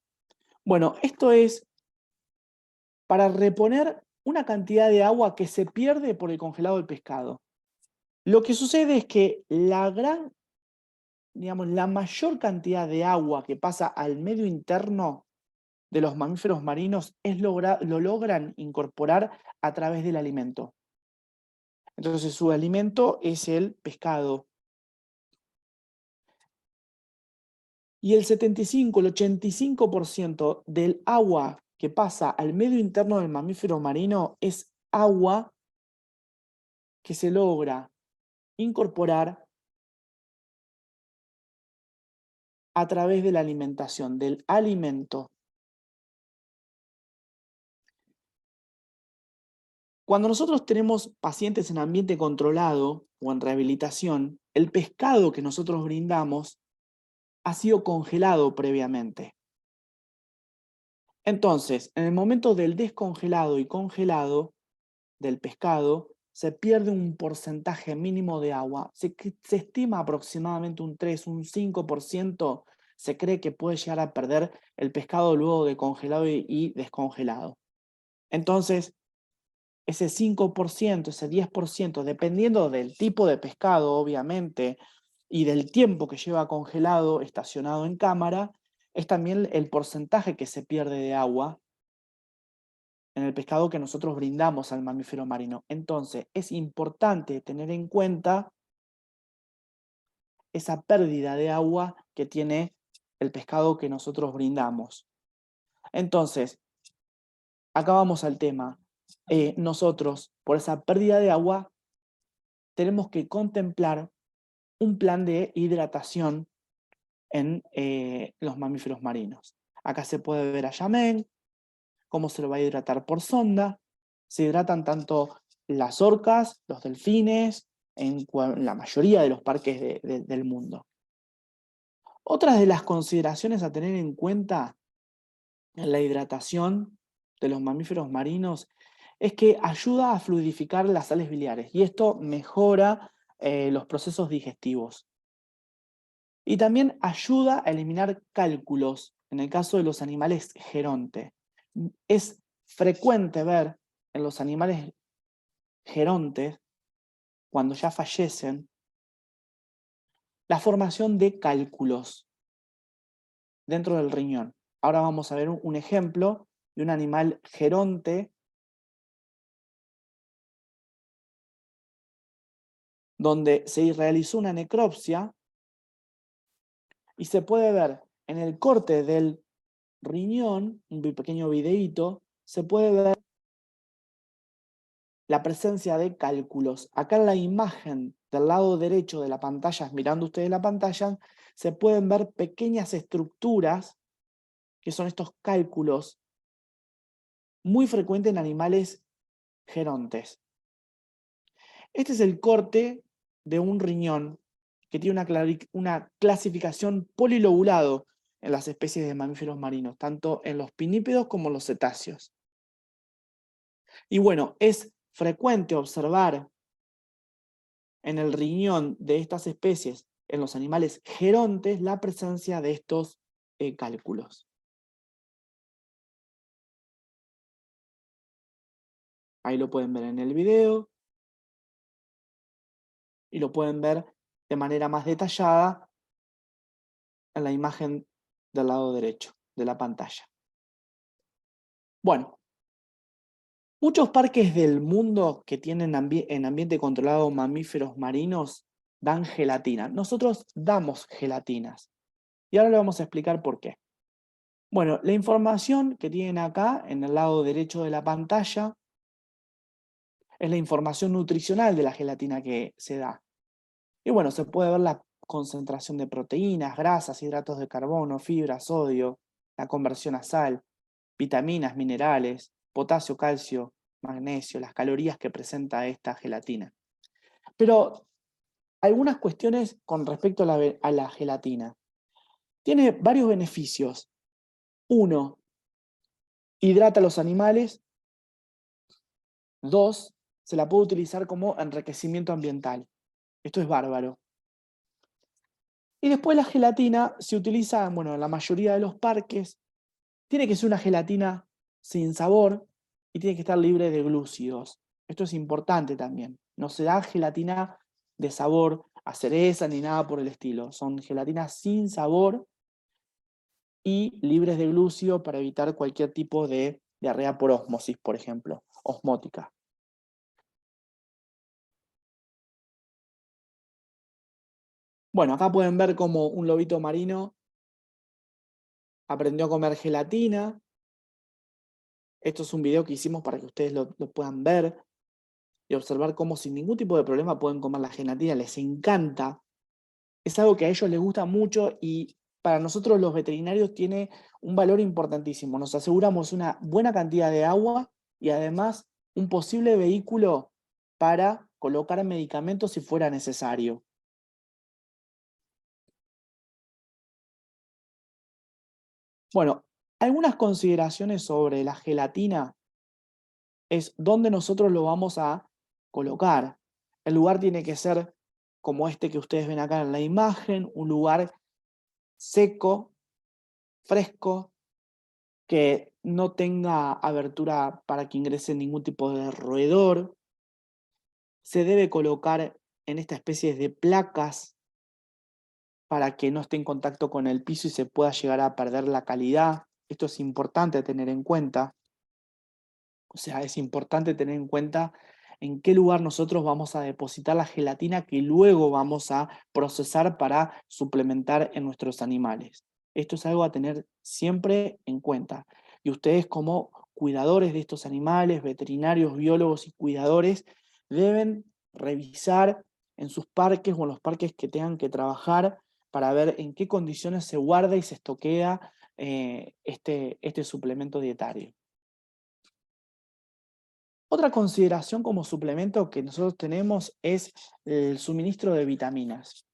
Bueno, esto es para reponer una cantidad de agua que se pierde por el congelado del pescado. Lo que sucede es que la mayor cantidad de agua que pasa al medio interno de los mamíferos marinos lo logran incorporar a través del alimento. Entonces su alimento es el pescado. Y el 75, el 85% del agua que pasa al medio interno del mamífero marino es agua que se logra incorporar a través de la alimentación, del alimento. Cuando nosotros tenemos pacientes en ambiente controlado o en rehabilitación, el pescado que nosotros brindamos ha sido congelado previamente. Entonces, en el momento del descongelado y congelado del pescado, se pierde un porcentaje mínimo de agua. Se estima aproximadamente un 3, un 5%, se cree que puede llegar a perder el pescado luego de congelado y descongelado. Entonces, ese 5%, ese 10%, dependiendo del tipo de pescado, obviamente, y del tiempo que lleva congelado, estacionado en cámara, es también el porcentaje que se pierde de agua en el pescado que nosotros brindamos al mamífero marino. Entonces, es importante tener en cuenta esa pérdida de agua que tiene el pescado que nosotros brindamos. Entonces, acá vamos al tema. Nosotros, por esa pérdida de agua, tenemos que contemplar un plan de hidratación en los mamíferos marinos. Acá se puede ver a Yamen, cómo se lo va a hidratar por sonda. Se hidratan tanto las orcas, los delfines, en la mayoría de los parques del mundo. Otras de las consideraciones a tener en cuenta en la hidratación de los mamíferos marinos es que ayuda a fluidificar las sales biliares y esto mejora los procesos digestivos. Y también ayuda a eliminar cálculos en el caso de los animales geronte. Es frecuente ver en los animales gerontes, cuando ya fallecen, la formación de cálculos dentro del riñón. Ahora vamos a ver un ejemplo de un animal geronte donde se realizó una necropsia y se puede ver en el corte del riñón, un pequeño videíto, se puede ver la presencia de cálculos. Acá en la imagen del lado derecho de la pantalla, mirando ustedes la pantalla, se pueden ver pequeñas estructuras que son estos cálculos muy frecuentes en animales gerontes. Este es el corte de un riñón que tiene una clasificación polilobulado en las especies de mamíferos marinos, tanto en los pinípedos como en los cetáceos. Y bueno, es frecuente observar en el riñón de estas especies, en los animales gerontes, la presencia de estos cálculos. Ahí lo pueden ver en el video y lo pueden ver de manera más detallada en la imagen del lado derecho de la pantalla. Bueno, muchos parques del mundo que tienen en ambiente controlado mamíferos marinos dan gelatina. Nosotros damos gelatinas. Y ahora le vamos a explicar por qué. Bueno, la información que tienen acá en el lado derecho de la pantalla es la información nutricional de la gelatina que se da. Y bueno, se puede ver la concentración de proteínas, grasas, hidratos de carbono, fibra, sodio, la conversión a sal, vitaminas, minerales, potasio, calcio, magnesio, las calorías que presenta esta gelatina. Pero algunas cuestiones con respecto a la gelatina. Tiene varios beneficios. Uno, hidrata a los animales. Dos, se la puede utilizar como enriquecimiento ambiental. Esto es bárbaro. Y después la gelatina se utiliza, bueno, en la mayoría de los parques. Tiene que ser una gelatina sin sabor y tiene que estar libre de glúcidos. Esto es importante también. No se da gelatina de sabor a cereza ni nada por el estilo. Son gelatinas sin sabor y libres de glúcido para evitar cualquier tipo de diarrea por ósmosis, por ejemplo, osmótica. Bueno, acá pueden ver cómo un lobito marino aprendió a comer gelatina. Esto es un video que hicimos para que ustedes lo puedan ver y observar cómo sin ningún tipo de problema pueden comer la gelatina. Les encanta. Es algo que a ellos les gusta mucho y para nosotros los veterinarios tiene un valor importantísimo. Nos aseguramos una buena cantidad de agua y además un posible vehículo para colocar medicamentos si fuera necesario. Bueno, algunas consideraciones sobre la gelatina es dónde nosotros lo vamos a colocar. El lugar tiene que ser como este que ustedes ven acá en la imagen, un lugar seco, fresco, que no tenga abertura para que ingrese ningún tipo de roedor. Se debe colocar en esta especie de placas para que no esté en contacto con el piso y se pueda llegar a perder la calidad. Esto es importante tener en cuenta. O sea, es importante tener en cuenta en qué lugar nosotros vamos a depositar la gelatina que luego vamos a procesar para suplementar en nuestros animales. Esto es algo a tener siempre en cuenta. Y ustedes como cuidadores de estos animales, veterinarios, biólogos y cuidadores, deben revisar en sus parques o en los parques que tengan que trabajar para ver en qué condiciones se guarda y se estoquea este suplemento dietario. Otra consideración como suplemento que nosotros tenemos es el suministro de vitaminas.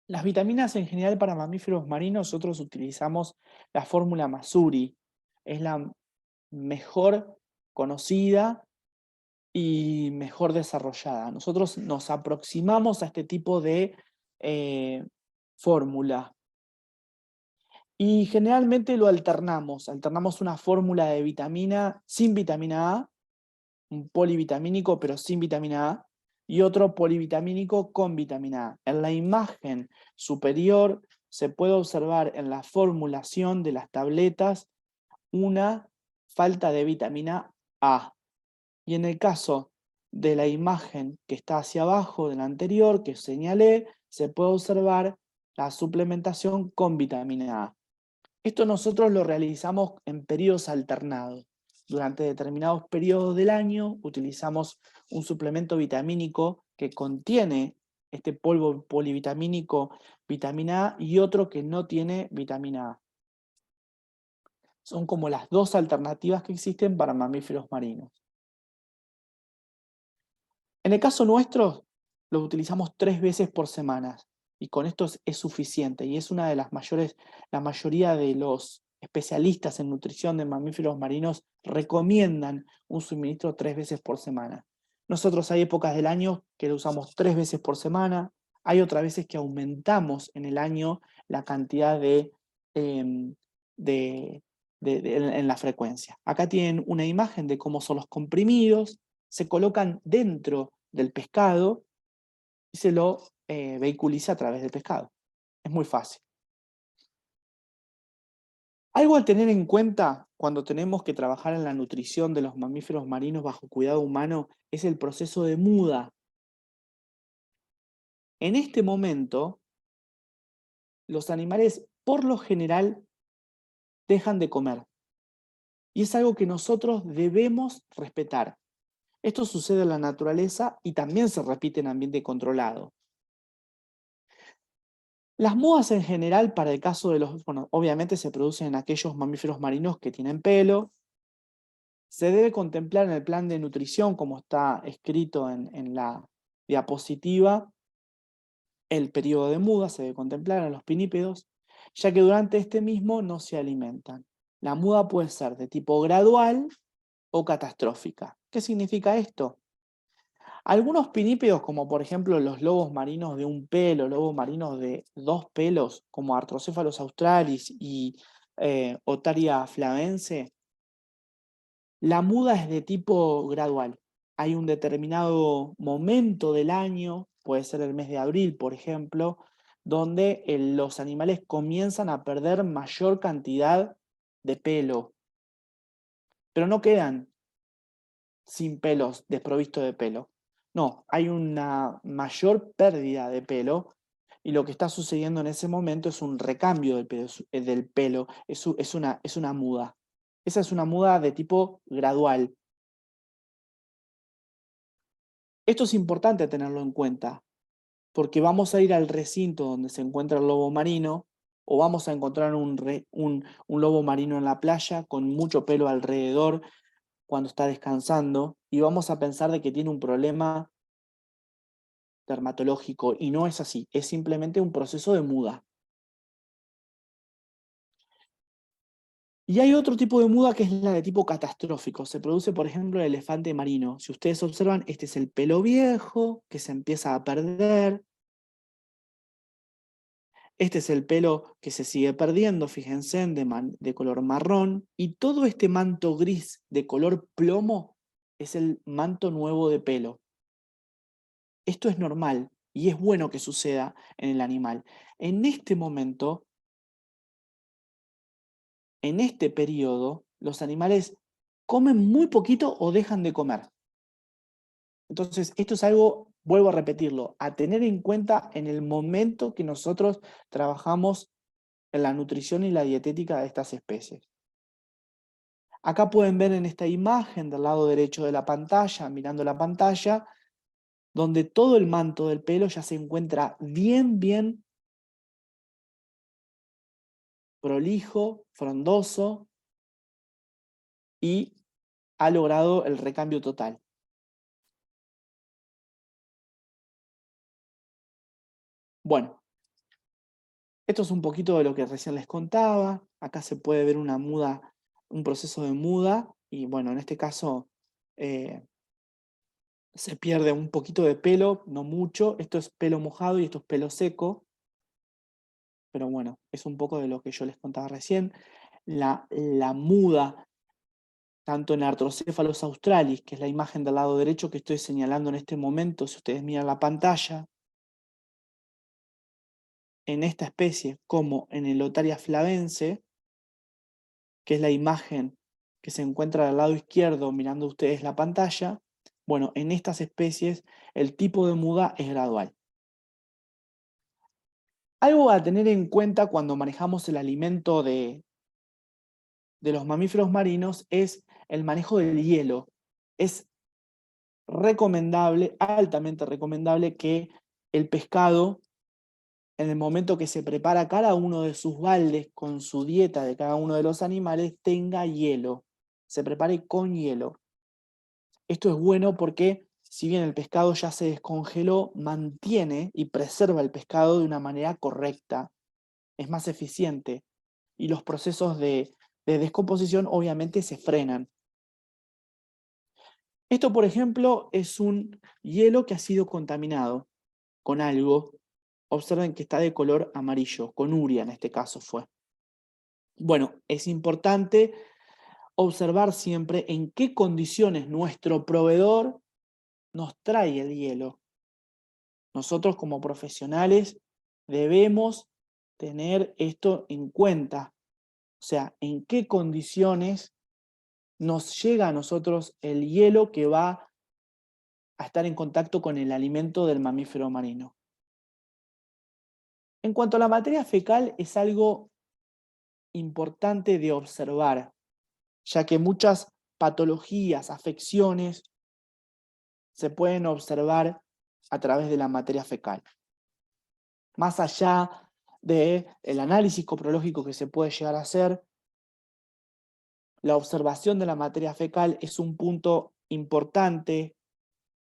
Las vitaminas en general para mamíferos marinos nosotros utilizamos la fórmula Masuri. Es la mejor conocida y mejor desarrollada. Nosotros nos aproximamos a este tipo de fórmula y generalmente lo alternamos. Alternamos una fórmula de vitamina sin vitamina A, un polivitamínico pero sin vitamina A, y otro polivitamínico con vitamina A. En la imagen superior se puede observar en la formulación de las tabletas una falta de vitamina A. Y en el caso de la imagen que está hacia abajo de la anterior, que señalé, se puede observar la suplementación con vitamina A. Esto nosotros lo realizamos en periodos alternados. Durante determinados periodos del año utilizamos un suplemento vitamínico que contiene este polvo polivitamínico vitamina A y otro que no tiene vitamina A. Son como las dos alternativas que existen para mamíferos marinos. En el caso nuestro, lo utilizamos 3 veces por semana y con esto es suficiente y es una de las mayores, la mayoría de los especialistas en nutrición de mamíferos marinos recomiendan un suministro 3 veces por semana. Nosotros hay épocas del año que lo usamos 3 veces por semana, hay otras veces que aumentamos en el año la cantidad em, de, en la frecuencia. Acá tienen una imagen de cómo son los comprimidos, se colocan dentro del pescado y se lo vehiculiza a través del pescado. Es muy fácil. Algo a tener en cuenta cuando tenemos que trabajar en la nutrición de los mamíferos marinos bajo cuidado humano es el proceso de muda. En este momento, los animales por lo general dejan de comer. Y es algo que nosotros debemos respetar. Esto sucede en la naturaleza y también se repite en ambiente controlado. Las mudas en general, para el caso de los, bueno, obviamente se producen en aquellos mamíferos marinos que tienen pelo. Se debe contemplar en el plan de nutrición, como está escrito en la diapositiva, el periodo de muda se debe contemplar en los pinípedos, ya que durante este mismo no se alimentan. La muda puede ser de tipo gradual o catastrófica. ¿Qué significa esto? Algunos pinípedos, como por ejemplo los lobos marinos de un pelo, lobos marinos de dos pelos, como Arthrocephalus australis y Otaria flavense, la muda es de tipo gradual. Hay un determinado momento del año, puede ser el mes de abril, por ejemplo, donde los animales comienzan a perder mayor cantidad de pelo, pero no quedan sin pelos, desprovistos de pelo. No, hay una mayor pérdida de pelo y lo que está sucediendo en ese momento es un recambio del pelo, es una muda. Esa es una muda de tipo gradual. Esto es importante tenerlo en cuenta, porque vamos a ir al recinto donde se encuentra el lobo marino, o vamos a encontrar un lobo marino en la playa con mucho pelo alrededor cuando está descansando, y vamos a pensar de que tiene un problema dermatológico, y no es así, es simplemente un proceso de muda. Y hay otro tipo de muda que es la de tipo catastrófico. Se produce, por ejemplo, el elefante marino. Si ustedes observan, este es el pelo viejo que se empieza a perder. Este es el pelo que se sigue perdiendo, fíjense, de color marrón. Y todo este manto gris de color plomo es el manto nuevo de pelo. Esto es normal y es bueno que suceda en el animal. En este momento, en este periodo, los animales comen muy poquito o dejan de comer. Entonces, esto es algo, vuelvo a repetirlo, a tener en cuenta en el momento que nosotros trabajamos en la nutrición y la dietética de estas especies. Acá pueden ver en esta imagen del lado derecho de la pantalla, mirando la pantalla, donde todo el manto del pelo ya se encuentra bien prolijo, frondoso y ha logrado el recambio total. Bueno, esto es un poquito de lo que recién les contaba. Acá se puede ver una muda, un proceso de muda, y bueno, en este caso se pierde un poquito de pelo, no mucho. Esto es pelo mojado y esto es pelo seco. Pero bueno, es un poco de lo que yo les contaba recién. La muda, tanto en Arthrocephalus australis, que es la imagen del lado derecho que estoy señalando en este momento, si ustedes miran la pantalla, en esta especie, como en el Otaria flavense, que es la imagen que se encuentra al lado izquierdo mirando ustedes la pantalla, bueno, en estas especies el tipo de muda es gradual. Algo a tener en cuenta cuando manejamos el alimento de los mamíferos marinos es el manejo del hielo. Es recomendable, altamente recomendable, que el pescado, en el momento que se prepara cada uno de sus baldes con su dieta de cada uno de los animales, tenga hielo. Se prepare con hielo. Esto es bueno porque, si bien el pescado ya se descongeló, mantiene y preserva el pescado de una manera correcta. Es más eficiente. Y los procesos de descomposición obviamente se frenan. Esto, por ejemplo, es un hielo que ha sido contaminado con algo. Observen que está de color amarillo, con urea en este caso fue. Bueno, es importante observar siempre en qué condiciones nuestro proveedor nos trae el hielo. Nosotros como profesionales debemos tener esto en cuenta. O sea, en qué condiciones nos llega a nosotros el hielo que va a estar en contacto con el alimento del mamífero marino. En cuanto a la materia fecal, es algo importante de observar, ya que muchas patologías, afecciones, se pueden observar a través de la materia fecal. Más allá del análisis coprológico que se puede llegar a hacer, la observación de la materia fecal es un punto importante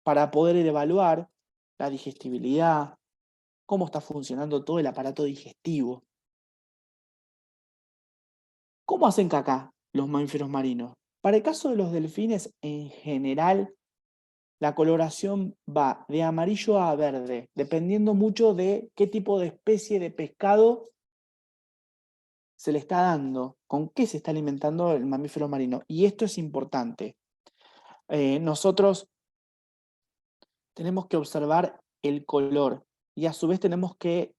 para poder evaluar la digestibilidad, cómo está funcionando todo el aparato digestivo. ¿Cómo hacen caca los mamíferos marinos? Para el caso de los delfines, en general, la coloración va de amarillo a verde, dependiendo mucho de qué tipo de especie de pescado se le está dando, con qué se está alimentando el mamífero marino. Y esto es importante. Nosotros tenemos que observar el color y a su vez tenemos que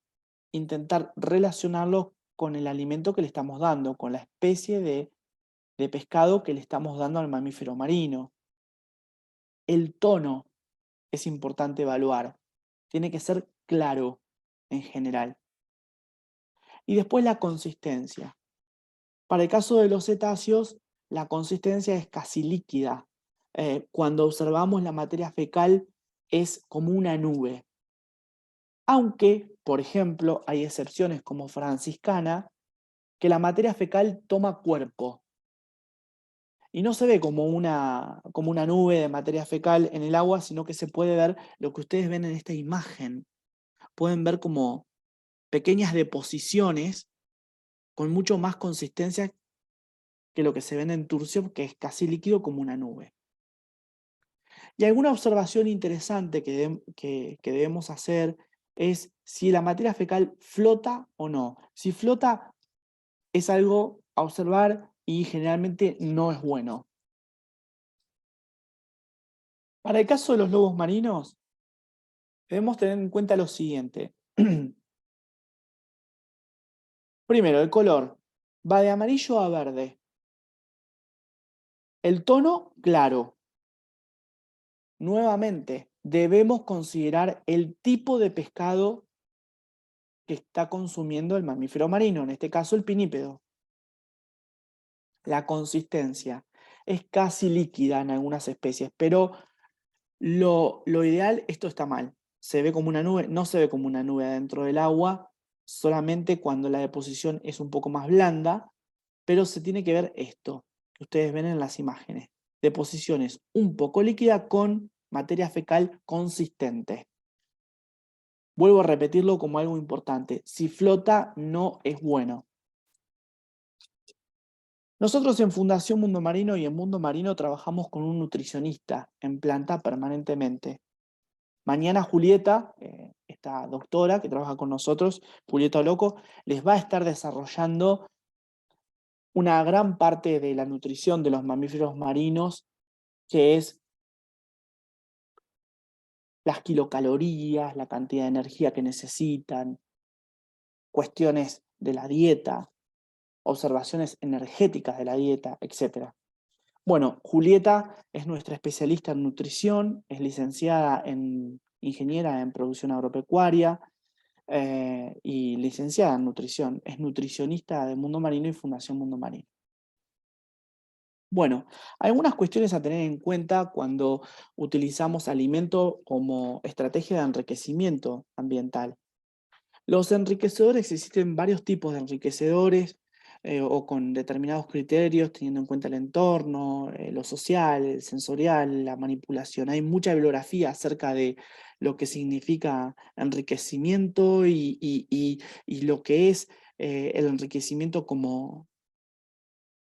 intentar relacionarlo con el alimento que le estamos dando, con la especie de pescado que le estamos dando al mamífero marino. El tono es importante evaluar. Tiene que ser claro en general. Y después la consistencia. Para el caso de los cetáceos, la consistencia es casi líquida. Cuando observamos la materia fecal es como una nube. Aunque, por ejemplo, hay excepciones como franciscana, que la materia fecal toma cuerpo. Y no se ve como una nube de materia fecal en el agua, sino que se puede ver lo que ustedes ven en esta imagen. Pueden ver como pequeñas deposiciones con mucho más consistencia que lo que se ven en Turcio, que es casi líquido como una nube. Y alguna observación interesante que debemos hacer es si la materia fecal flota o no. Si flota es algo a observar y generalmente no es bueno. Para el caso de los lobos marinos, debemos tener en cuenta lo siguiente. Primero, el color va de amarillo a verde. El tono, claro. Nuevamente, debemos considerar el tipo de pescado que está consumiendo el mamífero marino, en este caso el pinípedo. La consistencia es casi líquida en algunas especies, pero lo ideal, esto está mal. Se ve como una nube, no se ve como una nube dentro del agua, solamente cuando la deposición es un poco más blanda, pero se tiene que ver esto, que ustedes ven en las imágenes. Deposiciones un poco líquida con materia fecal consistente. Vuelvo a repetirlo como algo importante. Si flota, no es bueno. Nosotros en Fundación Mundo Marino y en Mundo Marino trabajamos con un nutricionista en planta permanentemente. Mañana Julieta, esta doctora que trabaja con nosotros, Julieta Loco, les va a estar desarrollando una gran parte de la nutrición de los mamíferos marinos, que es las kilocalorías, la cantidad de energía que necesitan, cuestiones de la dieta, observaciones energéticas de la dieta, etc. Bueno, Julieta es nuestra especialista en nutrición, es licenciada en ingeniera en producción agropecuaria y licenciada en nutrición. Es nutricionista de Mundo Marino y Fundación Mundo Marino. Bueno, algunas cuestiones a tener en cuenta cuando utilizamos alimento como estrategia de enriquecimiento ambiental. Los enriquecedores, existen varios tipos de enriquecedores o con determinados criterios, teniendo en cuenta el entorno, lo social, el sensorial, la manipulación. Hay mucha bibliografía acerca de lo que significa enriquecimiento y lo que es el enriquecimiento como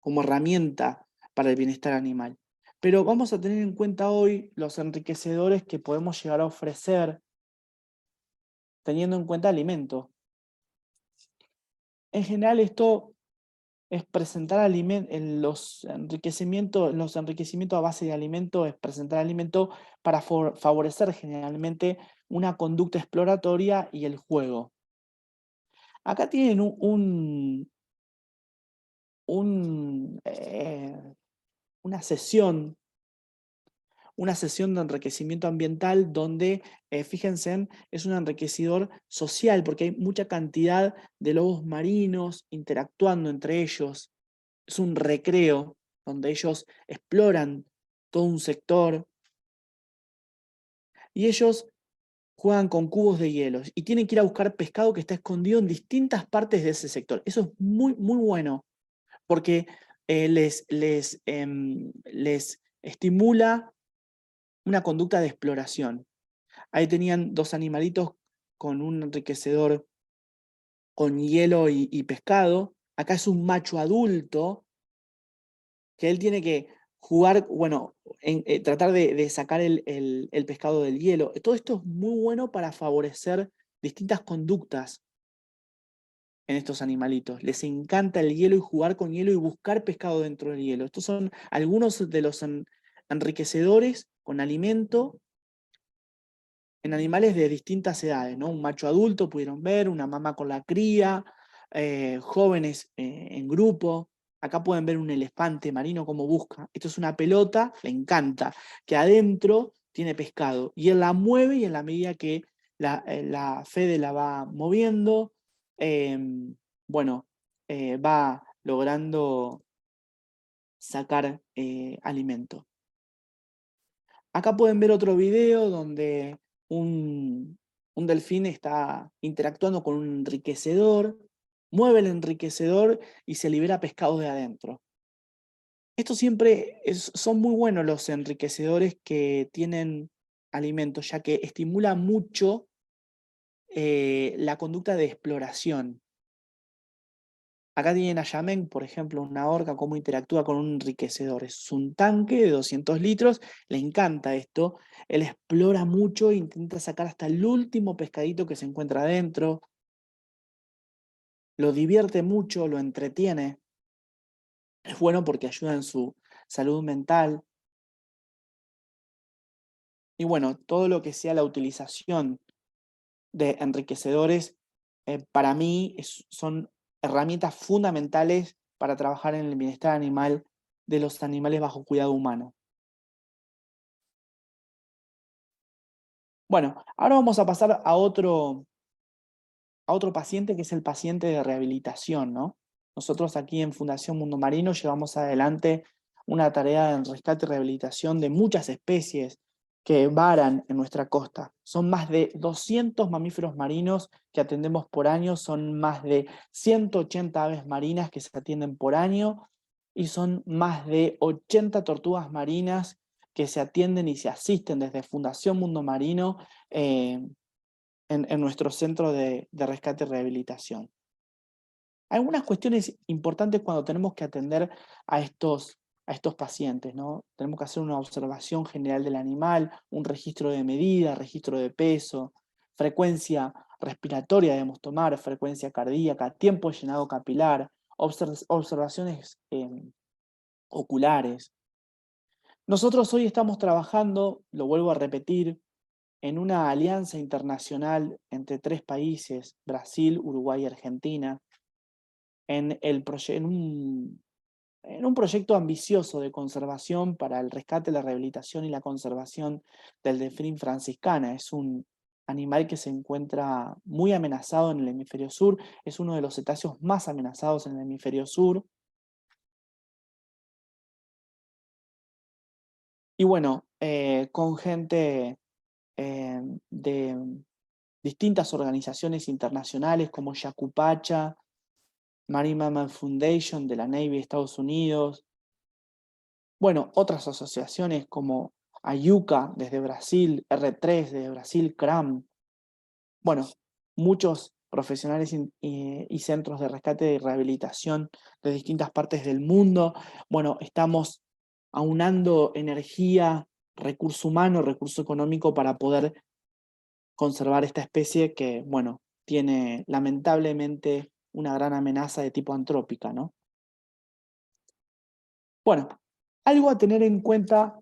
herramienta para el bienestar animal. Pero vamos a tener en cuenta hoy los enriquecedores que podemos llegar a ofrecer teniendo en cuenta alimento. En general esto es presentar los enriquecimientos a base de alimento, es presentar alimento para favorecer generalmente una conducta exploratoria y el juego. Acá tienen una sesión, una sesión de enriquecimiento ambiental donde, fíjense, es un enriquecedor social porque hay mucha cantidad de lobos marinos interactuando entre ellos. Es un recreo donde ellos exploran todo un sector y ellos juegan con cubos de hielo y tienen que ir a buscar pescado que está escondido en distintas partes de ese sector. Eso es muy, muy bueno porque les estimula una conducta de exploración. Ahí tenían dos animalitos con un enriquecedor con hielo y pescado. Acá es un macho adulto que él tiene que jugar, bueno, tratar de sacar el pescado del hielo. Todo esto es muy bueno para favorecer distintas conductas en estos animalitos. Les encanta el hielo y jugar con hielo y buscar pescado dentro del hielo. Estos son algunos de los enriquecedores con alimento en animales de distintas edades, ¿no? Un macho adulto pudieron ver, una mamá con la cría, jóvenes en grupo. Acá pueden ver un elefante marino como busca. Esto es una pelota, le encanta, que adentro tiene pescado. Y él la mueve y en la medida que la Fede la va moviendo, bueno, va logrando sacar alimento. Acá pueden ver otro video donde un delfín está interactuando con un enriquecedor, mueve el enriquecedor y se libera pescado de adentro. Esto siempre son muy buenos los enriquecedores que tienen alimentos, ya que estimula mucho la conducta de exploración. Acá tienen a Yamen, por ejemplo, una orca, cómo interactúa con un enriquecedor. Es un tanque de 200 litros, le encanta esto. Él explora mucho e intenta sacar hasta el último pescadito que se encuentra adentro. Lo divierte mucho, lo entretiene. Es bueno porque ayuda en su salud mental. Y bueno, todo lo que sea la utilización de enriquecedores, para mí son herramientas fundamentales para trabajar en el bienestar animal de los animales bajo cuidado humano. Bueno, ahora vamos a pasar a otro paciente que es el paciente de rehabilitación, ¿no? Nosotros aquí en Fundación Mundo Marino llevamos adelante una tarea de rescate y rehabilitación de muchas especies que varan en nuestra costa. Son más de 200 mamíferos marinos que atendemos por año, son más de 180 aves marinas que se atienden por año y son más de 80 tortugas marinas que se atienden y se asisten desde Fundación Mundo Marino en nuestro centro de rescate y rehabilitación. Algunas cuestiones importantes cuando tenemos que atender a estos pacientes, ¿no? Tenemos que hacer una observación general del animal, un registro de medida, registro de peso, frecuencia respiratoria debemos tomar, frecuencia cardíaca, tiempo de llenado capilar, observaciones oculares. Nosotros hoy estamos trabajando, lo vuelvo a repetir, en una alianza internacional entre 3 países, Brasil, Uruguay y Argentina, en un proyecto ambicioso de conservación para el rescate, la rehabilitación y la conservación del delfín franciscana. Es un animal que se encuentra muy amenazado en el hemisferio sur, es uno de los cetáceos más amenazados en el hemisferio sur. Y bueno, con gente de distintas organizaciones internacionales como Yacupacha, Marine Mammal Foundation de la Navy de Estados Unidos, bueno, otras asociaciones como AYUCA desde Brasil, R3 desde Brasil, CRAM, bueno, muchos profesionales y centros de rescate y rehabilitación de distintas partes del mundo. Bueno, estamos aunando energía, recurso humano, recurso económico para poder conservar esta especie que, bueno, tiene lamentablemente una gran amenaza de tipo antrópica, ¿no? Bueno, algo a tener en cuenta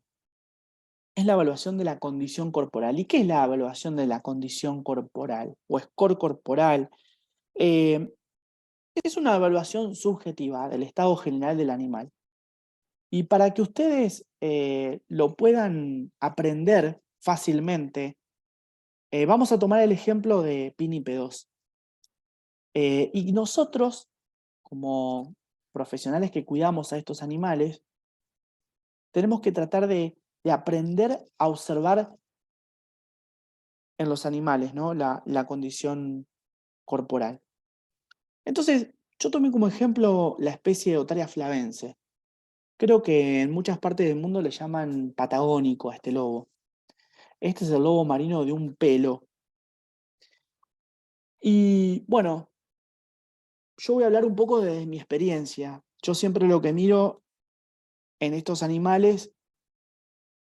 es la evaluación de la condición corporal. ¿Y qué es la evaluación de la condición corporal o score corporal? Eh, es una evaluación subjetiva del estado general del animal. Y para que ustedes lo puedan aprender fácilmente, vamos a tomar el ejemplo de pinípedos. Y nosotros, como profesionales que cuidamos a estos animales, tenemos que tratar de aprender a observar en los animales, ¿no? la condición corporal. Entonces, yo tomé como ejemplo la especie Otaria flavense. Creo que en muchas partes del mundo le llaman patagónico a este lobo. Este es el lobo marino de un pelo. Y bueno, yo voy a hablar un poco de mi experiencia. Yo siempre lo que miro en estos animales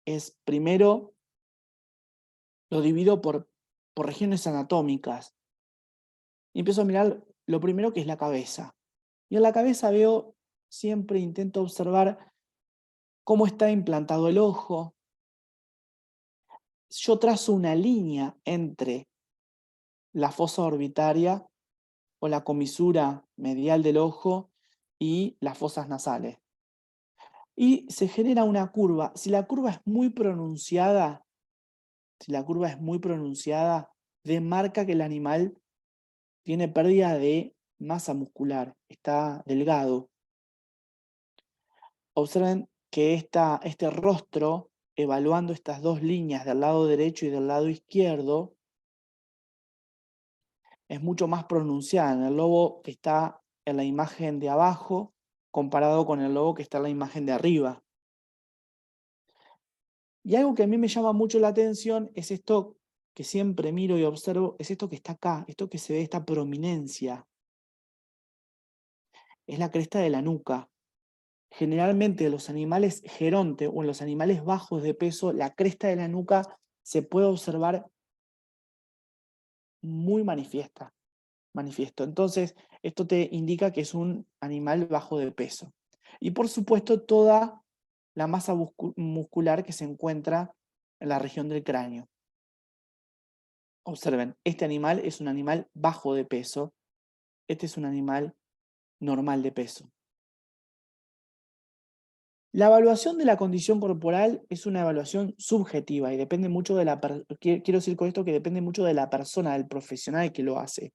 es, primero, lo divido por regiones anatómicas. Y empiezo a mirar lo primero, que es la cabeza. Y en la cabeza veo, siempre intento observar cómo está implantado el ojo. Yo trazo una línea entre la fosa orbitaria o la comisura medial del ojo y las fosas nasales. Y se genera una curva. Si la curva es muy pronunciada, demarca que el animal tiene pérdida de masa muscular, está delgado. Observen que este rostro, evaluando estas dos líneas del lado derecho y del lado izquierdo, es mucho más pronunciada en el lobo que está en la imagen de abajo comparado con el lobo que está en la imagen de arriba. Y algo que a mí me llama mucho la atención es esto que siempre miro y observo, es esto que está acá, esto que se ve, esta prominencia. Es la cresta de la nuca. Generalmente en los animales geronte o en los animales bajos de peso, la cresta de la nuca se puede observar muy manifiesto. Entonces, esto te indica que es un animal bajo de peso. Y por supuesto, toda la masa muscular que se encuentra en la región del cráneo. Observen, este animal es un animal bajo de peso, este es un animal normal de peso. La evaluación de la condición corporal es una evaluación subjetiva y depende mucho de la quiero decir con esto que depende mucho de la persona, del profesional que lo hace.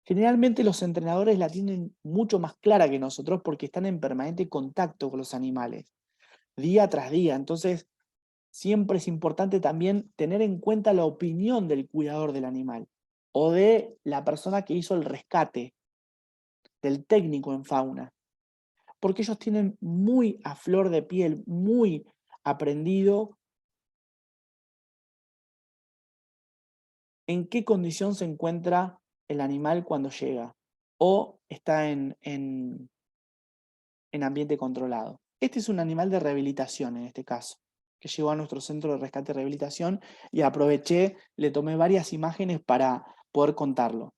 Generalmente los entrenadores la tienen mucho más clara que nosotros porque están en permanente contacto con los animales, día tras día. Entonces, siempre es importante también tener en cuenta la opinión del cuidador del animal o de la persona que hizo el rescate, del técnico en fauna. Porque ellos tienen muy a flor de piel, muy aprendido en qué condición se encuentra el animal cuando llega o está en ambiente controlado. Este es un animal de rehabilitación en este caso, que llegó a nuestro centro de rescate y rehabilitación y aproveché, le tomé varias imágenes para poder contarlo.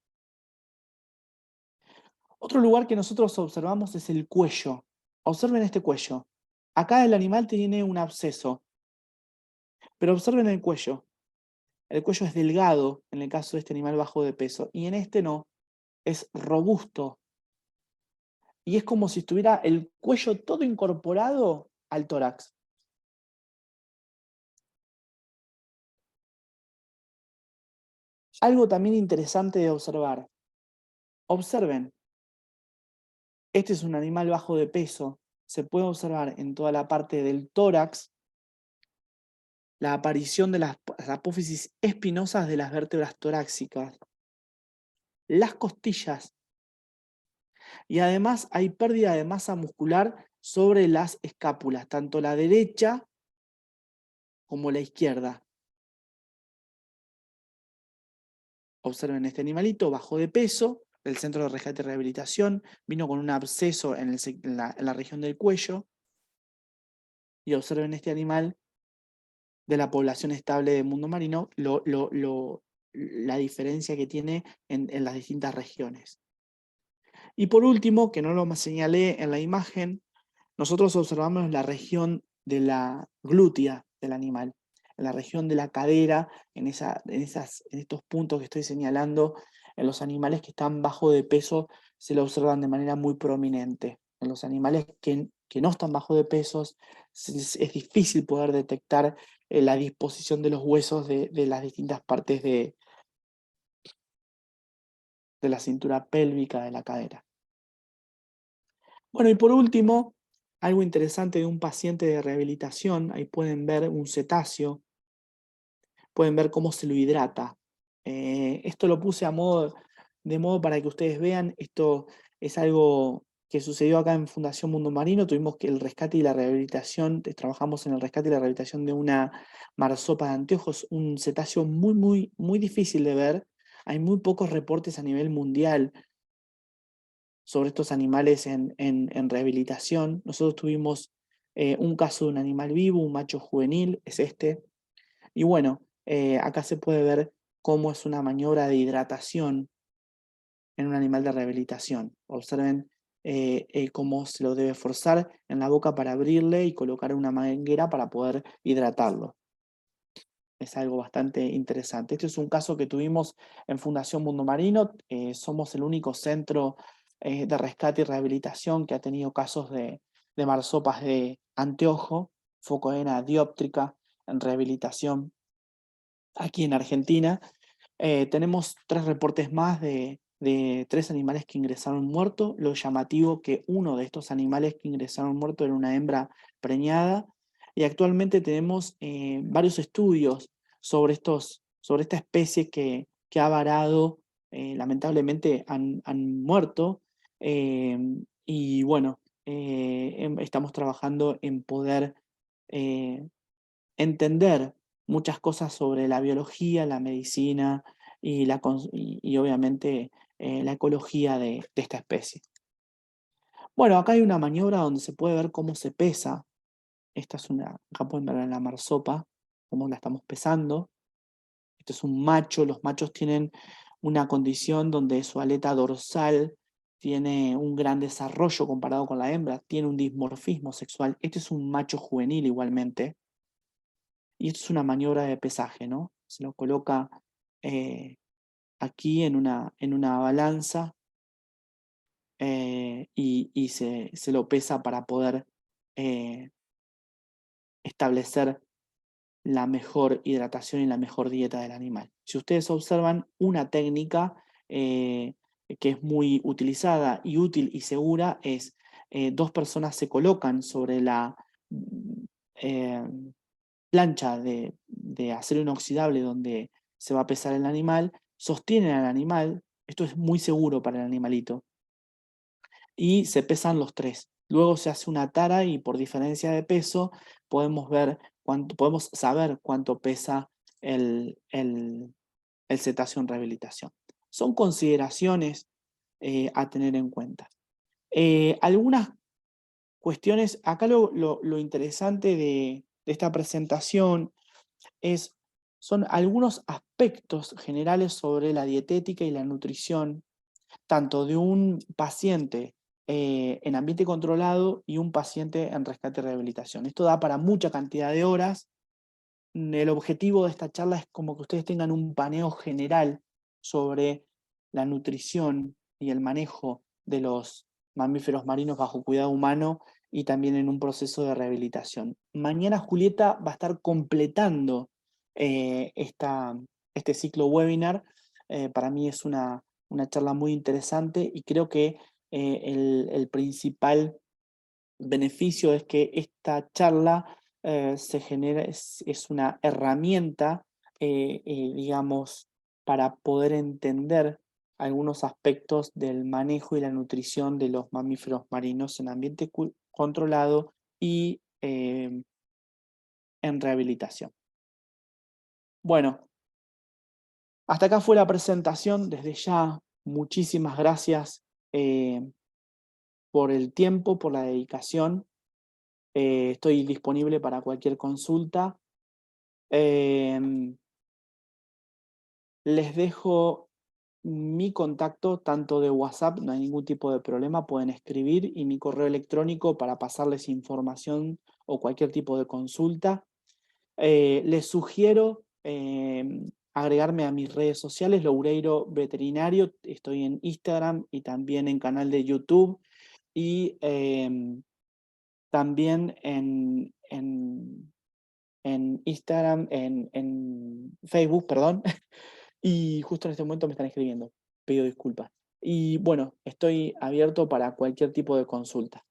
Otro lugar que nosotros observamos es el cuello. Observen este cuello. Acá el animal tiene un absceso, pero observen el cuello. El cuello es delgado en el caso de este animal bajo de peso y en este no, es robusto. Y es como si estuviera el cuello todo incorporado al tórax. Algo también interesante de observar. Observen, este es un animal bajo de peso. Se puede observar en toda la parte del tórax la aparición de las apófisis espinosas de las vértebras torácicas, las costillas, y además hay pérdida de masa muscular sobre las escápulas, tanto la derecha como la izquierda. Observen este animalito bajo de peso, del centro de rescate y rehabilitación, vino con un absceso en la región del cuello, y observen este animal de la población estable de mundo marino, la diferencia que tiene en las distintas regiones. Y por último, que no lo señalé en la imagen, nosotros observamos la región de la glútea del animal, en la región de la cadera, en estos puntos que estoy señalando, en los animales que están bajo de peso, se lo observan de manera muy prominente. En los animales que que no están bajo de pesos, es difícil poder detectar la disposición de los huesos de las distintas partes de la cintura pélvica, de la cadera. Bueno, y por último, algo interesante de un paciente de rehabilitación, ahí pueden ver un cetáceo, pueden ver cómo se lo hidrata. Esto lo puse de modo para que ustedes vean, esto es algo que sucedió acá en Fundación Mundo Marino, tuvimos que el rescate y la rehabilitación, trabajamos en el rescate y la rehabilitación de una marsopa de anteojos, un cetáceo muy, muy, muy difícil de ver. Hay muy pocos reportes a nivel mundial sobre estos animales en rehabilitación. Nosotros tuvimos un caso de un animal vivo, un macho juvenil, es este. Y bueno, acá se puede ver cómo es una maniobra de hidratación en un animal de rehabilitación. Observen cómo se lo debe forzar en la boca para abrirle y colocar una manguera para poder hidratarlo. Es algo bastante interesante. Este es un caso que tuvimos en Fundación Mundo Marino. Somos el único centro de rescate y rehabilitación que ha tenido casos de marsopas de anteojo, focoena dióptrica en rehabilitación aquí en Argentina. Tenemos 3 reportes más de 3 animales que ingresaron muertos. Lo llamativo que uno de estos animales que ingresaron muertos era una hembra preñada. Y actualmente tenemos varios estudios sobre esta especie que ha varado, lamentablemente han muerto. eh, y bueno, estamos trabajando en poder eh, entender muchas cosas sobre la biología, la medicina y obviamente la ecología de esta especie. Bueno, acá hay una maniobra donde se puede ver cómo se pesa. Acá pueden ver en la marsopa, cómo la estamos pesando. Este es un macho, los machos tienen una condición donde su aleta dorsal tiene un gran desarrollo comparado con la hembra, tiene un dimorfismo sexual. Este es un macho juvenil igualmente. Y esto es una maniobra de pesaje, ¿no? Se lo coloca aquí en una balanza y se lo pesa para poder eh, establecer la mejor hidratación y la mejor dieta del animal. Si ustedes observan una técnica que es muy utilizada y útil y segura es 2 personas se colocan sobre la eh, plancha de acero inoxidable donde se va a pesar el animal, sostienen al animal, esto es muy seguro para el animalito, y se pesan los 3. Luego se hace una tara y por diferencia de peso podemos saber cuánto pesa el cetáceo en rehabilitación. Son consideraciones a tener en cuenta. Algunas cuestiones, acá lo interesante de esta presentación son algunos aspectos generales sobre la dietética y la nutrición, tanto de un paciente en ambiente controlado y un paciente en rescate y rehabilitación. Esto da para mucha cantidad de horas. El objetivo de esta charla es como que ustedes tengan un paneo general sobre la nutrición y el manejo de los mamíferos marinos bajo cuidado humano y también en un proceso de rehabilitación. Mañana Julieta va a estar completando este ciclo webinar. Para mí es una charla muy interesante y creo que el principal beneficio es que esta charla es una herramienta, digamos, para poder entender algunos aspectos del manejo y la nutrición de los mamíferos marinos en ambiente controlado y en rehabilitación. Bueno, hasta acá fue la presentación. Desde ya, muchísimas gracias por el tiempo, por la dedicación. Estoy disponible para cualquier consulta. Les dejo mi contacto tanto de WhatsApp, no hay ningún tipo de problema, pueden escribir, y mi correo electrónico para pasarles información o cualquier tipo de consulta. Les sugiero agregarme a mis redes sociales, Loureiro Veterinario, estoy en Instagram y también en canal de YouTube. Y también en Instagram, en Facebook, perdón, y justo en este momento me están escribiendo. Pido disculpas. Y bueno, estoy abierto para cualquier tipo de consulta.